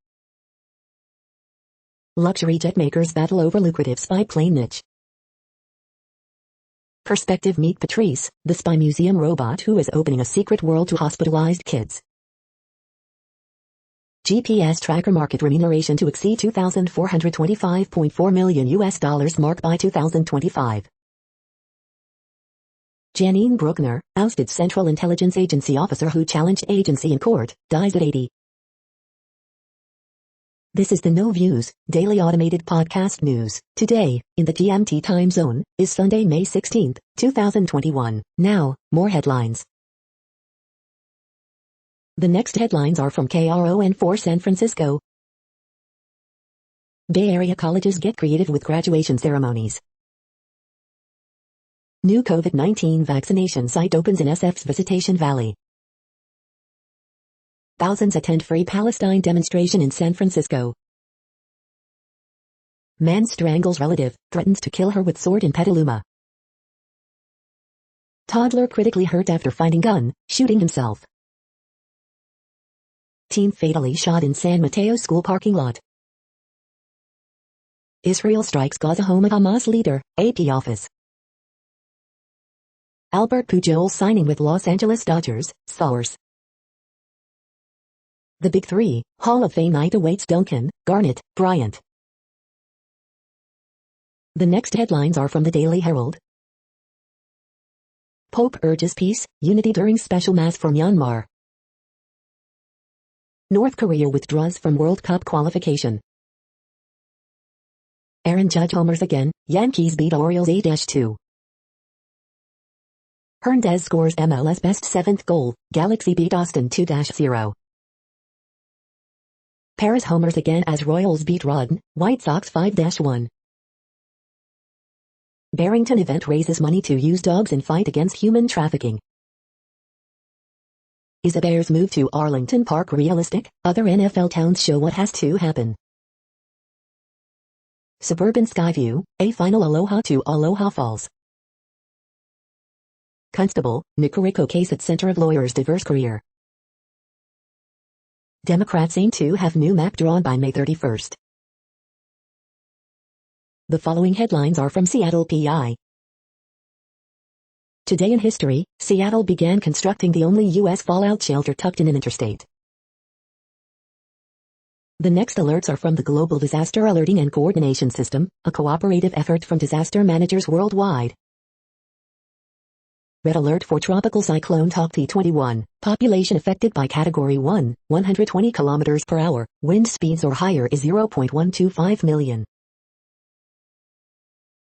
Luxury jet makers battle over lucrative spy plane niche. Perspective meet Patrice, the spy museum robot who is opening a secret world to hospitalized kids. GPS tracker market remuneration to exceed $2,425.4 million mark by 2025. Janine Bruckner, ousted Central Intelligence Agency officer who challenged agency in court, dies at 80. This is the No Views, daily automated podcast news. Today, in the GMT time zone, is Sunday, May 16, 2021. Now, more headlines. The next headlines are from KRON4 San Francisco. Bay Area colleges get creative with graduation ceremonies. New COVID-19 vaccination site opens in SF's Visitation Valley. Thousands attend Free Palestine demonstration in San Francisco. Man strangles relative, threatens to kill her with sword in Petaluma. Toddler critically hurt after finding gun, shooting himself. Teen fatally shot in San Mateo school parking lot. Israel strikes Gaza home of Hamas leader, AP office. Albert Pujol signing with Los Angeles Dodgers, source. The Big Three, Hall of Fame night awaits Duncan, Garnett, Bryant. The next headlines are from the Daily Herald. Pope urges peace, unity during special mass for Myanmar. North Korea withdraws from World Cup qualification. Aaron Judge homers again, Yankees beat Orioles 8-2. Hernandez scores MLS best 7th goal, Galaxy beat Austin 2-0. Paris homers again as Royals beat Rodden, White Sox 5-1. Barrington event raises money to use dogs in fight against human trafficking. Is a Bears move to Arlington Park realistic? Other NFL towns show what has to happen. Suburban Skyview, a final aloha to Aloha Falls. Constable, Nicaragua case at center of lawyers' diverse career. Democrats aim to have new map drawn by May 31st. The following headlines are from Seattle PI. Today in history, Seattle began constructing the only U.S. fallout shelter tucked in an interstate. The next alerts are from the Global Disaster Alerting and Coordination System, a cooperative effort from disaster managers worldwide. Red alert for Tropical Cyclone Tokti 21, population affected by Category 1, 120 km per hour, wind speeds or higher is 0.125 million.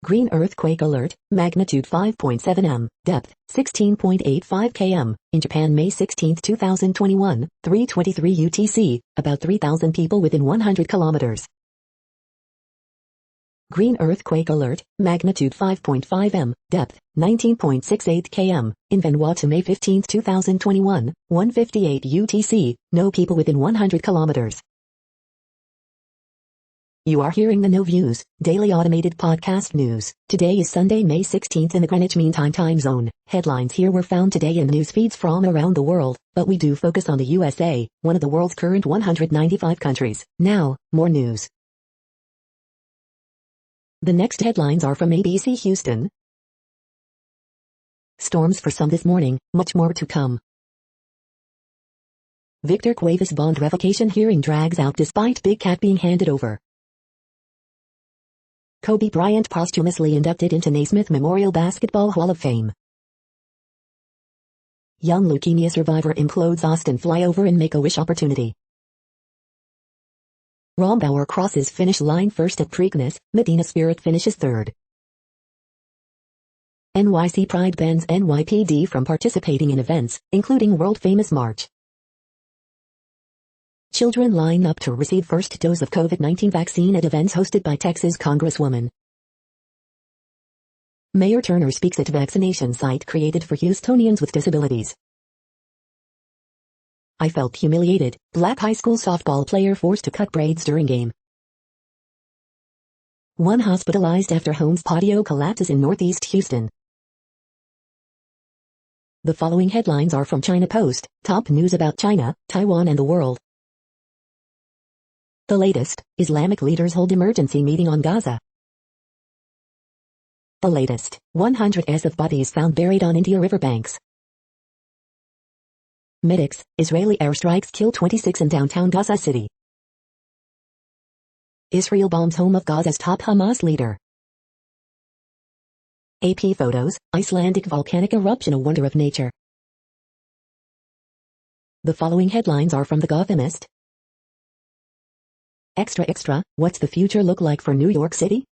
Green earthquake alert, magnitude 5.7 m, depth 16.85 km, in Japan May 16, 2021, 3:23 UTC, about 3,000 people within 100 kilometers. Green earthquake alert, magnitude 5.5 m, depth 19.68 km, in Vanuatu May 15, 2021, 1:58 UTC, no people within 100 kilometers. You are hearing the No Views, daily automated podcast news. Today is Sunday, May 16th in the Greenwich Mean Time time zone. Headlines here were found today in news feeds from around the world, but we do focus on the USA, one of the world's current 195 countries. Now, more news. The next headlines are from ABC Houston. Storms for some this morning, much more to come. Victor Cuevas bond revocation hearing drags out despite Big Cat being handed over. Kobe Bryant posthumously inducted into Naismith Memorial Basketball Hall of Fame. Young leukemia survivor implodes Austin flyover in Make-A-Wish opportunity. Rombauer crosses finish line first at Preakness, Medina Spirit finishes third. NYC Pride bans NYPD from participating in events, including world-famous march. Children line up to receive first dose of COVID-19 vaccine at events hosted by Texas Congresswoman. Mayor Turner speaks at vaccination site created for Houstonians with disabilities. I felt humiliated, Black high school softball player forced to cut braids during game. One hospitalized after home's patio collapses in Northeast Houston. The following headlines are from China Post, top news about China, Taiwan and the world. The latest, Islamic leaders hold emergency meeting on Gaza. The latest, 100s of bodies found buried on India riverbanks. Medics, Israeli airstrikes kill 26 in downtown Gaza City. Israel bombs home of Gaza's top Hamas leader. AP photos, Icelandic volcanic eruption a wonder of nature. The following headlines are from The Gothamist. Extra, what's the future look like for New York City?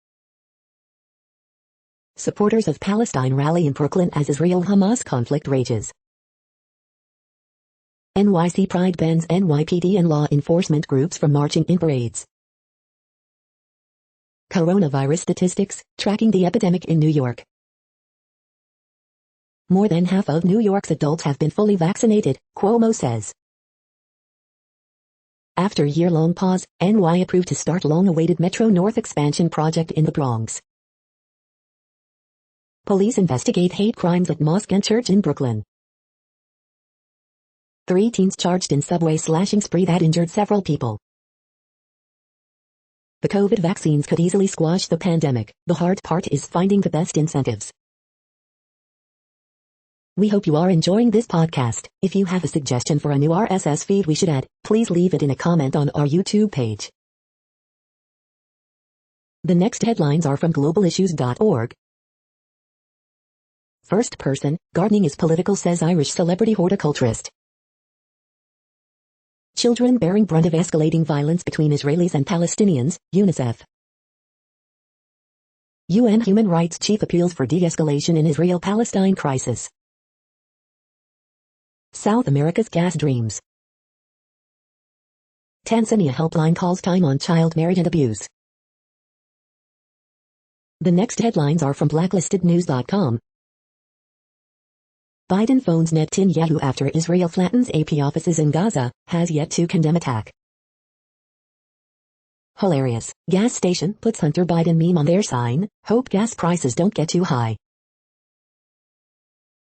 Supporters of Palestine rally in Brooklyn as Israel-Hamas conflict rages. NYC Pride bans NYPD and law enforcement groups from marching in parades. Coronavirus statistics, tracking the epidemic in New York. More than half of New York's adults have been fully vaccinated, Cuomo says. After a year-long pause, NY approved to start long-awaited Metro North expansion project in the Bronx. Police investigate hate crimes at mosque and church in Brooklyn. 3 teens charged in subway slashing spree that injured several people. The COVID vaccines could easily squash the pandemic. The hard part is finding the best incentives. We hope you are enjoying this podcast. If you have a suggestion for a new RSS feed we should add, please leave it in a comment on our YouTube page. The next headlines are from globalissues.org. First person, gardening is political, says Irish celebrity horticulturist. Children bearing brunt of escalating violence between Israelis and Palestinians, UNICEF. UN Human Rights Chief appeals for de-escalation in Israel-Palestine crisis. South America's gas dreams. Tanzania helpline calls time on child marriage and abuse. The next headlines are from blacklistednews.com. Biden phones Netanyahu after Israel flattens AP offices in Gaza, has yet to condemn attack. Hilarious. Gas station puts Hunter Biden meme on their sign, hope gas prices don't get too high.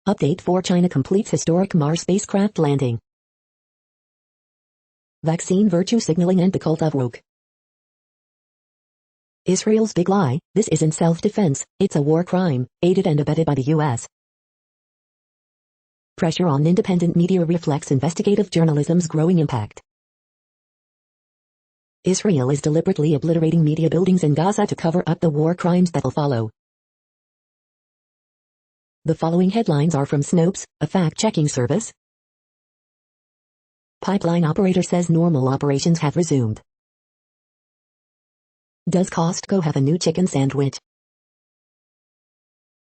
Update for China completes historic Mars spacecraft landing. Vaccine virtue signaling and the cult of woke. Israel's big lie, this isn't self-defense, it's a war crime, aided and abetted by the U.S. Pressure on independent media reflects investigative journalism's growing impact. Israel is deliberately obliterating media buildings in Gaza to cover up the war crimes that will follow. The following headlines are from Snopes, a fact-checking service. Pipeline operator says normal operations have resumed. Does Costco have a new chicken sandwich?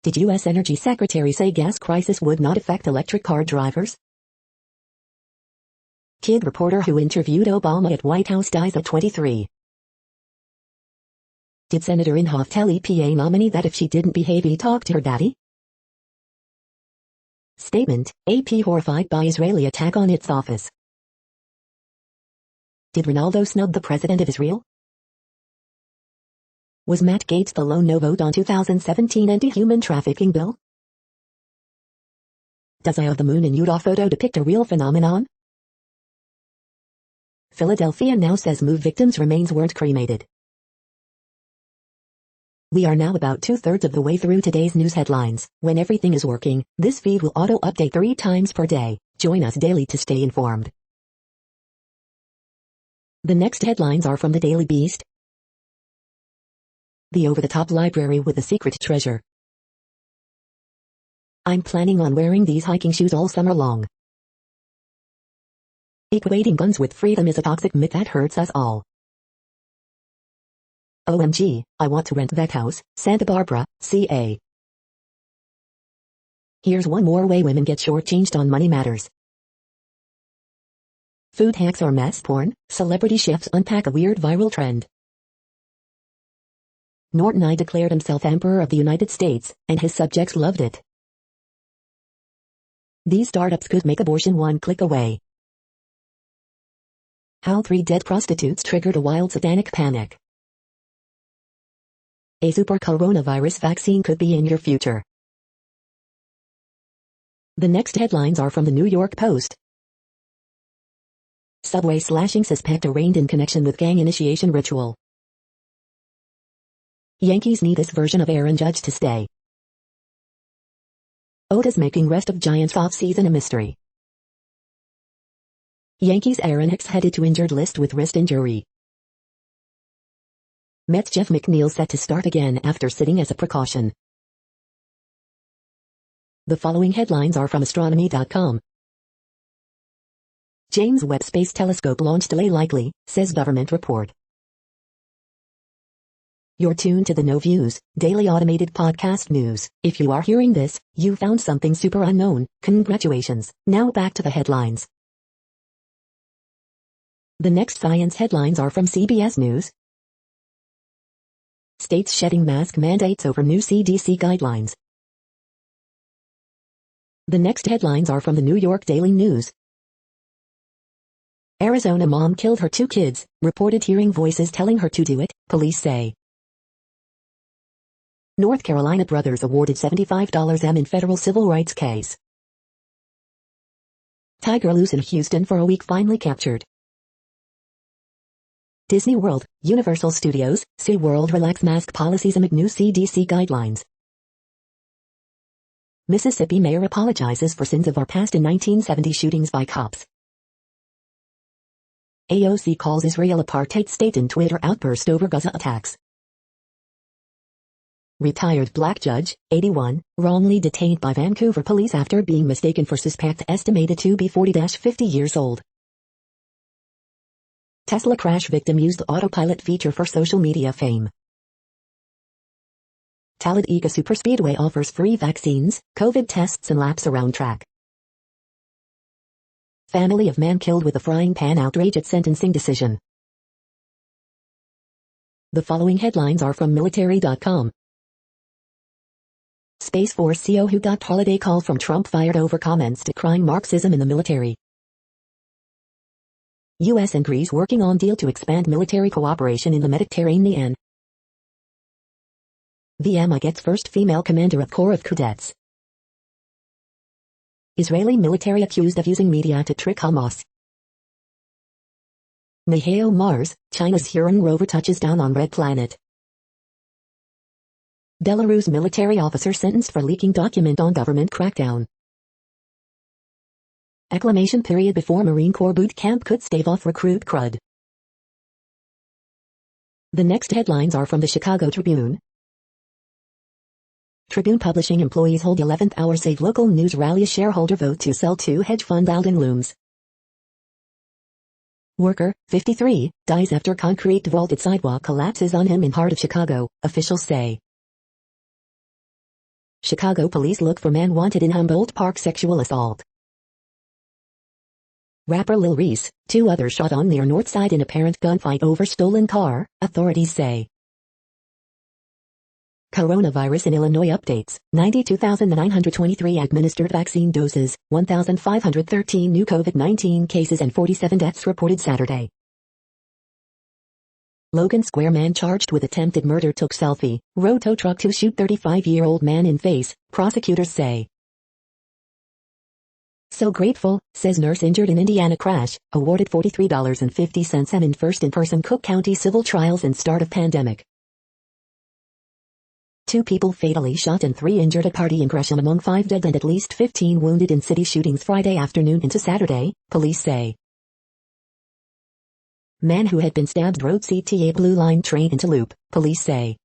Did U.S. Energy Secretary say gas crisis would not affect electric car drivers? Kid reporter who interviewed Obama at White House dies at 23. Did Senator Inhofe tell EPA nominee that if she didn't behave he'd talk to her daddy? Statement, AP horrified by Israeli attack on its office. Did Ronaldo snub the president of Israel? Was Matt Gaetz the lone no vote on 2017 anti-human trafficking bill? Does Eye of the Moon in Utah photo depict a real phenomenon? Philadelphia now says move victims' remains weren't cremated. We are now about 2/3 of the way through today's news headlines. When everything is working, this feed will auto-update 3 times per day. Join us daily to stay informed. The next headlines are from the Daily Beast. The over-the-top library with a secret treasure. I'm planning on wearing these hiking shoes all summer long. Equating guns with freedom is a toxic myth that hurts us all. OMG, I want to rent that house, Santa Barbara, CA. Here's one more way women get shortchanged on money matters. Food hacks or mess porn, celebrity chefs unpack a weird viral trend. Norton I declared himself Emperor of the United States, and his subjects loved it. These startups could make abortion one click away. How 3 dead prostitutes triggered a wild satanic panic. A super coronavirus vaccine could be in your future. The next headlines are from the New York Post. Subway slashing suspect arraigned in connection with gang initiation ritual. Yankees need this version of Aaron Judge to stay. Oda's making rest of Giants offseason a mystery. Yankees Aaron Hicks headed to injured list with wrist injury. Mets Jeff McNeil set to start again after sitting as a precaution. The following headlines are from astronomy.com. James Webb Space Telescope launch delay likely, says government report. You're tuned to the No Views, daily automated podcast news. If you are hearing this, you found something super unknown. Congratulations. Now back to the headlines. The next science headlines are from CBS News. States shedding mask mandates over new CDC guidelines. The next headlines are from the New York Daily News. Arizona mom killed her 2 kids, reported hearing voices telling her to do it, police say. North Carolina brothers awarded $75 in federal civil rights case. Tiger loose in Houston for a week finally captured. Disney World, Universal Studios, SeaWorld relax mask policies amid new CDC guidelines. Mississippi mayor apologizes for sins of our past in 1970 shootings by cops. AOC calls Israel apartheid state in Twitter outburst over Gaza attacks. Retired black judge, 81, wrongly detained by Vancouver police after being mistaken for suspect estimated to be 40-50 years old. Tesla crash victim used autopilot feature for social media fame. Talladega Superspeedway offers free vaccines, COVID tests and laps around track. Family of man killed with a frying pan outrage at sentencing decision. The following headlines are from military.com. Space Force CO who got holiday call from Trump fired over comments decrying Marxism in the military. U.S. and Greece working on deal to expand military cooperation in the Mediterranean. VMI gets first female commander of Corps of Cadets. Israeli military accused of using media to trick Hamas. Niheo Mars, China's Huron rover touches down on Red Planet. Belarus military officer sentenced for leaking document on government crackdown. Acclimation period before Marine Corps boot camp could stave off recruit crud. The next headlines are from the Chicago Tribune. Tribune Publishing employees hold 11th hour save local news rally shareholder vote to sell to hedge fund Alden looms. Worker, 53, dies after concrete vaulted sidewalk collapses on him in heart of Chicago, officials say. Chicago police look for man wanted in Humboldt Park sexual assault. Rapper Lil Reese, 2 others shot on near North Side in apparent gunfight over stolen car, authorities say. Coronavirus in Illinois updates, 92,923 administered vaccine doses, 1,513 new COVID-19 cases and 47 deaths reported Saturday. Logan Square man charged with attempted murder took selfie, rode tow truck to shoot 35-year-old man in face, prosecutors say. So grateful, says nurse injured in Indiana crash, awarded $43.50 in first in-person Cook County civil trials in start of pandemic. 2 people fatally shot and 3 injured at party in Gresham among 5 dead and at least 15 wounded in city shootings Friday afternoon into Saturday, police say. Man who had been stabbed rode CTA Blue Line train into loop, police say.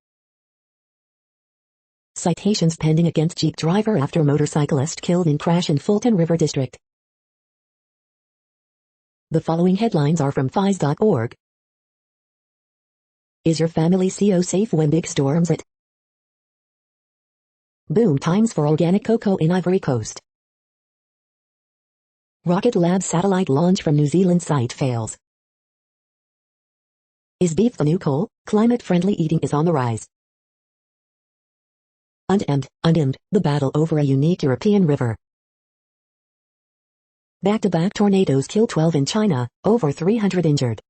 Citations pending against Jeep driver after motorcyclist killed in crash in Fulton River District. The following headlines are from FIS.org. Is your family CO safe when big storms hit? Boom times for organic cocoa in Ivory Coast. Rocket Lab satellite launch from New Zealand site fails. Is beef the new coal? Climate-friendly eating is on the rise. Undimmed, the battle over a unique European river. Back-to-back tornadoes kill 12 in China, over 300 injured.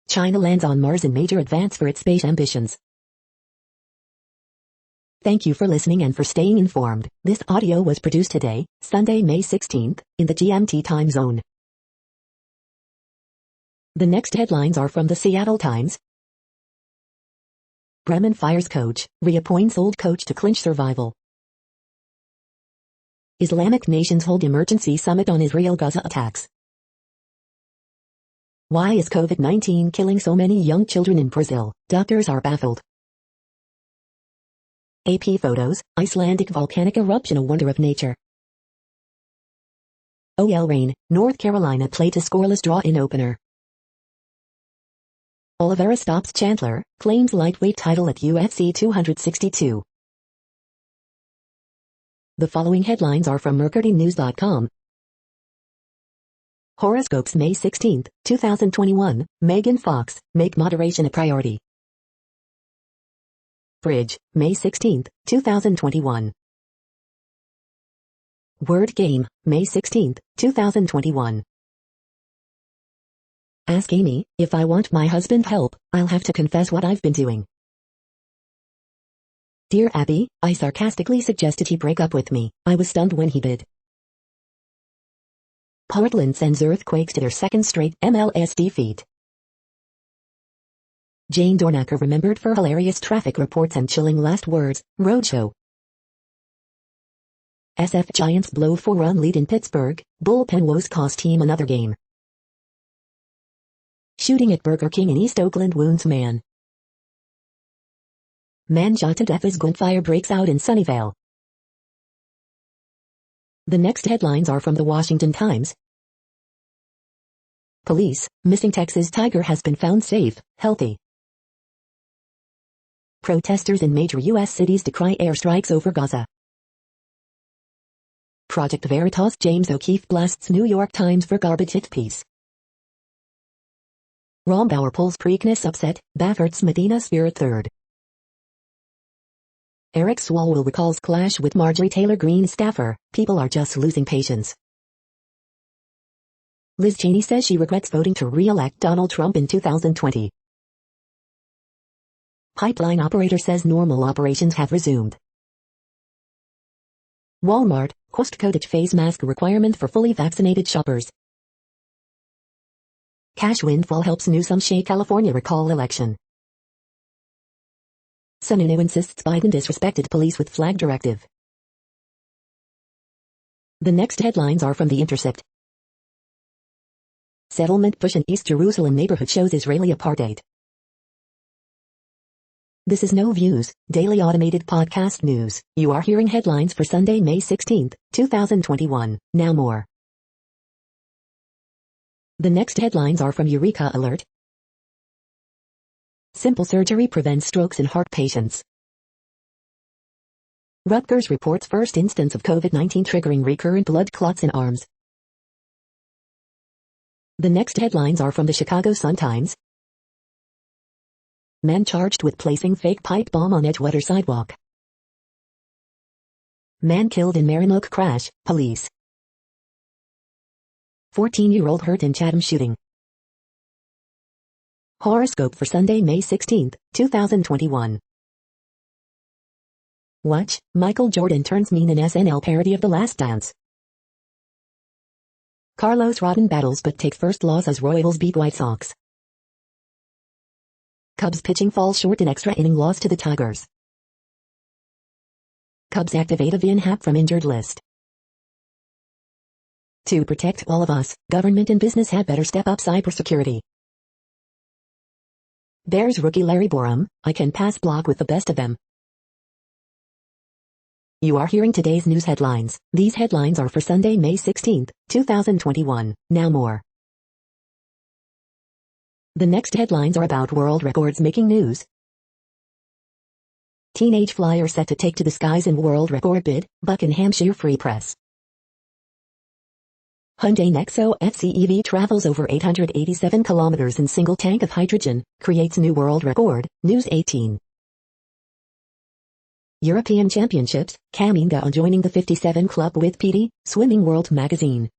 China lands on Mars in major advance for its space ambitions. Thank you for listening and for staying informed. This audio was produced today, Sunday, May 16th, in the GMT time zone. The next headlines are from the Seattle Times. Bremen fires coach, reappoints old coach to clinch survival. Islamic nations hold emergency summit on Israel-Gaza attacks. Why is COVID-19 killing so many young children in Brazil? Doctors are baffled. AP photos, Icelandic volcanic eruption a wonder of nature. OL rain, North Carolina played a scoreless draw in opener. Oliveira stops Chandler, claims lightweight title at UFC 262. The following headlines are from MercuryNews.com. Horoscopes May 16, 2021, Megan Fox, make moderation a priority. Bridge, May 16, 2021. Word Game, May 16, 2021. Ask Amy, if I want my husband help, I'll have to confess what I've been doing. Dear Abby, I sarcastically suggested he break up with me. I was stunned when he did. Portland sends Earthquakes to their second straight MLS defeat. Jane Dornacker remembered for hilarious traffic reports and chilling last words, roadshow. SF Giants blow 4-run lead in Pittsburgh, bullpen woes cost team another game. Shooting at Burger King in East Oakland wounds man. Man shot to death as gunfire breaks out in Sunnyvale. The next headlines are from the Washington Times. Police, missing Texas tiger has been found safe, healthy. Protesters in major U.S. cities decry airstrikes over Gaza. Project Veritas James O'Keefe blasts New York Times for garbage hit piece. Rombauer pulls Preakness upset, Baffert's Medina Spirit third. Eric Swalwell recalls clash with Marjorie Taylor Greene staffer, people are just losing patience. Liz Cheney says she regrets voting to re-elect Donald Trump in 2020. Pipeline operator says normal operations have resumed. Walmart, Costco face mask requirement for fully vaccinated shoppers. Cash windfall helps Newsom shake California recall election. Sununu insists Biden disrespected police with flag directive. The next headlines are from The Intercept. Settlement push in East Jerusalem neighborhood shows Israeli apartheid. This is No Views, daily automated podcast news. You are hearing headlines for Sunday, May 16, 2021. Now more. The next headlines are from Eureka Alert. Simple surgery prevents strokes in heart patients. Rutgers reports first instance of COVID-19 triggering recurrent blood clots in arms. The next headlines are from the Chicago Sun-Times. Man charged with placing fake pipe bomb on Edgewater sidewalk. Man killed in Marinoke crash, police. 14-year-old hurt in Chatham shooting. Horoscope for Sunday, May 16, 2021. Watch, Michael Jordan turns mean in SNL parody of The Last Dance. Carlos Rodon battles but takes first loss as Royals beat White Sox. Cubs pitching falls short in extra inning loss to the Tigers. Cubs activate a VIN Hap from injured list. To protect all of us, government and business had better step up cybersecurity. Bears rookie Larry Borom, I can pass block with the best of them. You are hearing today's news headlines. These headlines are for Sunday, May 16, 2021. Now more. The next headlines are about world records making news. Teenage flyer set to take to the skies in world record bid, Buckinghamshire Free Press. Hyundai Nexo FCEV travels over 887 kilometers in single tank of hydrogen, creates new world record, News 18. European Championships, Kaminga joining the 57 club with PD, Swimming World magazine.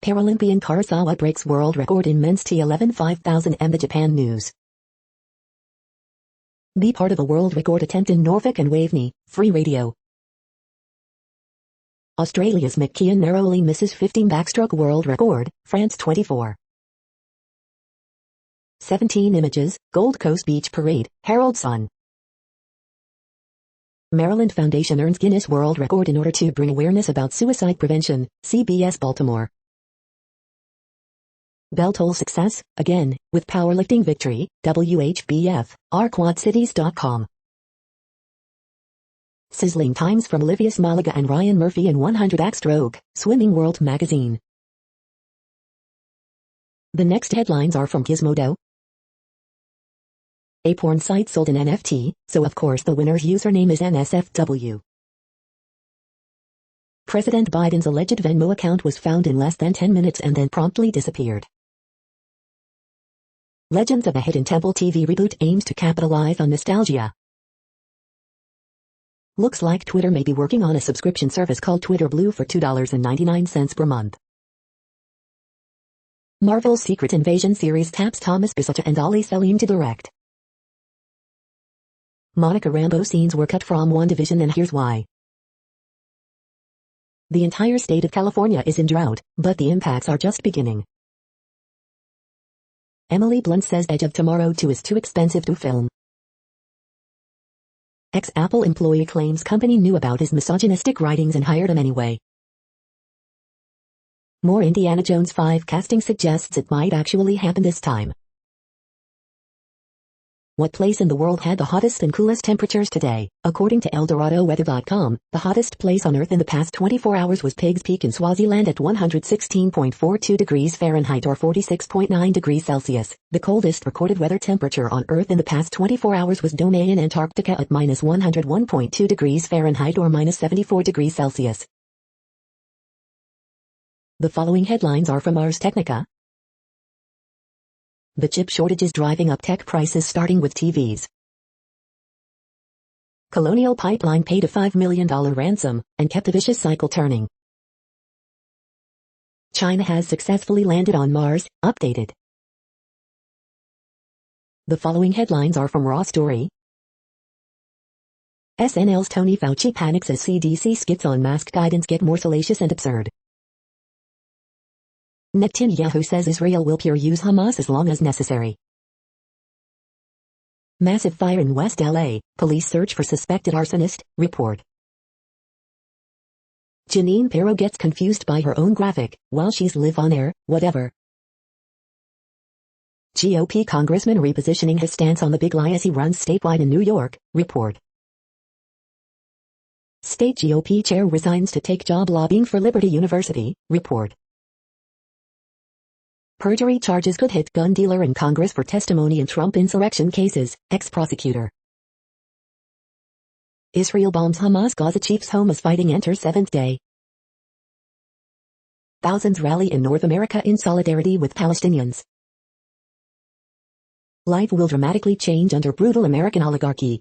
Paralympian Karasawa breaks world record in men's T11 5000 m. The Japan News. Be part of a world record attempt in Norfolk and Waveney, Free Radio. Australia's McKeon narrowly misses 15 backstroke world record, France 24. 17 images, Gold Coast Beach Parade, Herald Sun. Maryland Foundation earns Guinness World Record in order to bring awareness about suicide prevention, CBS Baltimore. Bell toll success, again, with powerlifting victory, WHBF, rquadcities.com. Sizzling times from Livius Malaga and Ryan Murphy in 100 backstroke, Swimming World magazine. The next headlines are from Gizmodo. A porn site sold an NFT, so of course the winner's username is NSFW. President Biden's alleged Venmo account was found in less than 10 minutes and then promptly disappeared. Legends of a Hidden Temple TV reboot aims to capitalize on nostalgia. Looks like Twitter may be working on a subscription service called Twitter Blue for $2.99 per month. Marvel's Secret Invasion series taps Thomas Bissell and Ali Selim to direct. Monica Rambeau scenes were cut from WandaVision, and here's why. The entire state of California is in drought, but the impacts are just beginning. Emily Blunt says Edge of Tomorrow 2 is too expensive to film. Ex-Apple employee claims company knew about his misogynistic writings and hired him anyway. More Indiana Jones 5 casting suggests it might actually happen this time. What place in the world had the hottest and coolest temperatures today? According to ElDoradoWeather.com, the hottest place on Earth in the past 24 hours was Pigs Peak in Swaziland at 116.42 degrees Fahrenheit or 46.9 degrees Celsius. The coldest recorded weather temperature on Earth in the past 24 hours was Dome in Antarctica at minus 101.2 degrees Fahrenheit or minus 74 degrees Celsius. The following headlines are from Ars Technica. The chip shortage is driving up tech prices, starting with TVs. Colonial Pipeline paid a $5 million ransom and kept a vicious cycle turning. China has successfully landed on Mars, updated. The following headlines are from Raw Story. SNL's Tony Fauci panics as CDC skits on mask guidance get more salacious and absurd. Netanyahu says Israel will use Hamas as long as necessary. Massive fire in West LA, police search for suspected arsonist, report. Janine Pirro gets confused by her own graphic, while she's live on air, whatever. GOP congressman repositioning his stance on the big lie as he runs statewide in New York, report. State GOP chair resigns to take job lobbying for Liberty University, report. Perjury charges could hit gun dealer in Congress for testimony in Trump insurrection cases, ex-prosecutor. Israel bombs Hamas Gaza chief's home as fighting enters 7th day. Thousands rally in North America in solidarity with Palestinians. Life will dramatically change under brutal American oligarchy.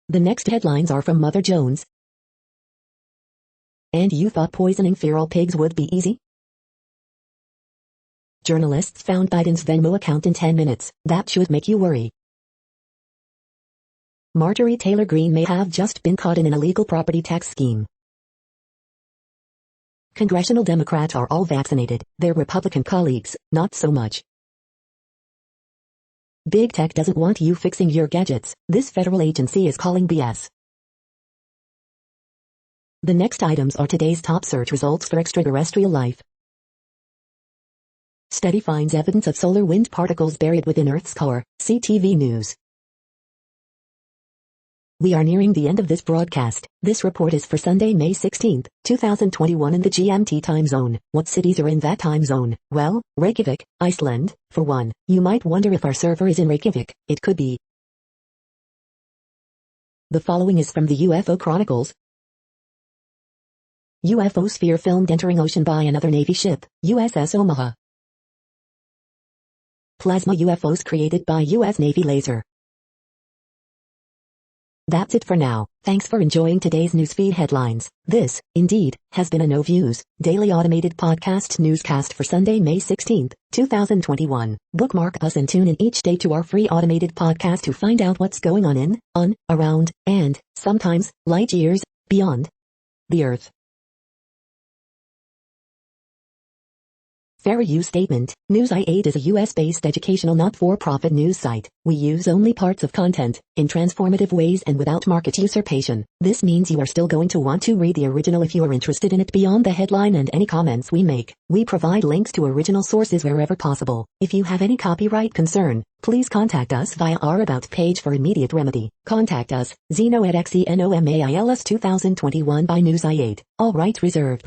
The next headlines are from Mother Jones. And you thought poisoning feral pigs would be easy? Journalists found Biden's Venmo account in 10 minutes. That should make you worry. Marjorie Taylor Greene may have just been caught in an illegal property tax scheme. Congressional Democrats are all vaccinated, their Republican colleagues, not so much. Big Tech doesn't want you fixing your gadgets. This federal agency is calling BS. The next items are today's top search results for extraterrestrial life. Study finds evidence of solar wind particles buried within Earth's core, CTV News. We are nearing the end of this broadcast. This report is for Sunday, May 16, 2021 in the GMT time zone. What cities are in that time zone? Well, Reykjavik, Iceland, for one. You might wonder if our server is in Reykjavik. It could be. The following is from the UFO Chronicles. UFO sphere filmed entering ocean by another Navy ship, USS Omaha. Plasma UFOs created by U.S. Navy laser. That's it for now. Thanks for enjoying today's newsfeed headlines. This, indeed, has been a No Views, daily automated podcast newscast for Sunday, May 16, 2021. Bookmark us and tune in each day to our free automated podcast to find out what's going on, around, and, sometimes, light years, beyond the Earth. Fair use statement. News.8 is a US-based educational not-for-profit news site. We use only parts of content, in transformative ways and without market usurpation. This means you are still going to want to read the original if you are interested in it beyond the headline and any comments we make. We provide links to original sources wherever possible. If you have any copyright concern, please contact us via our About page for immediate remedy. Contact us, Zeno at XENOMAILS 2021 by News.8. All rights reserved.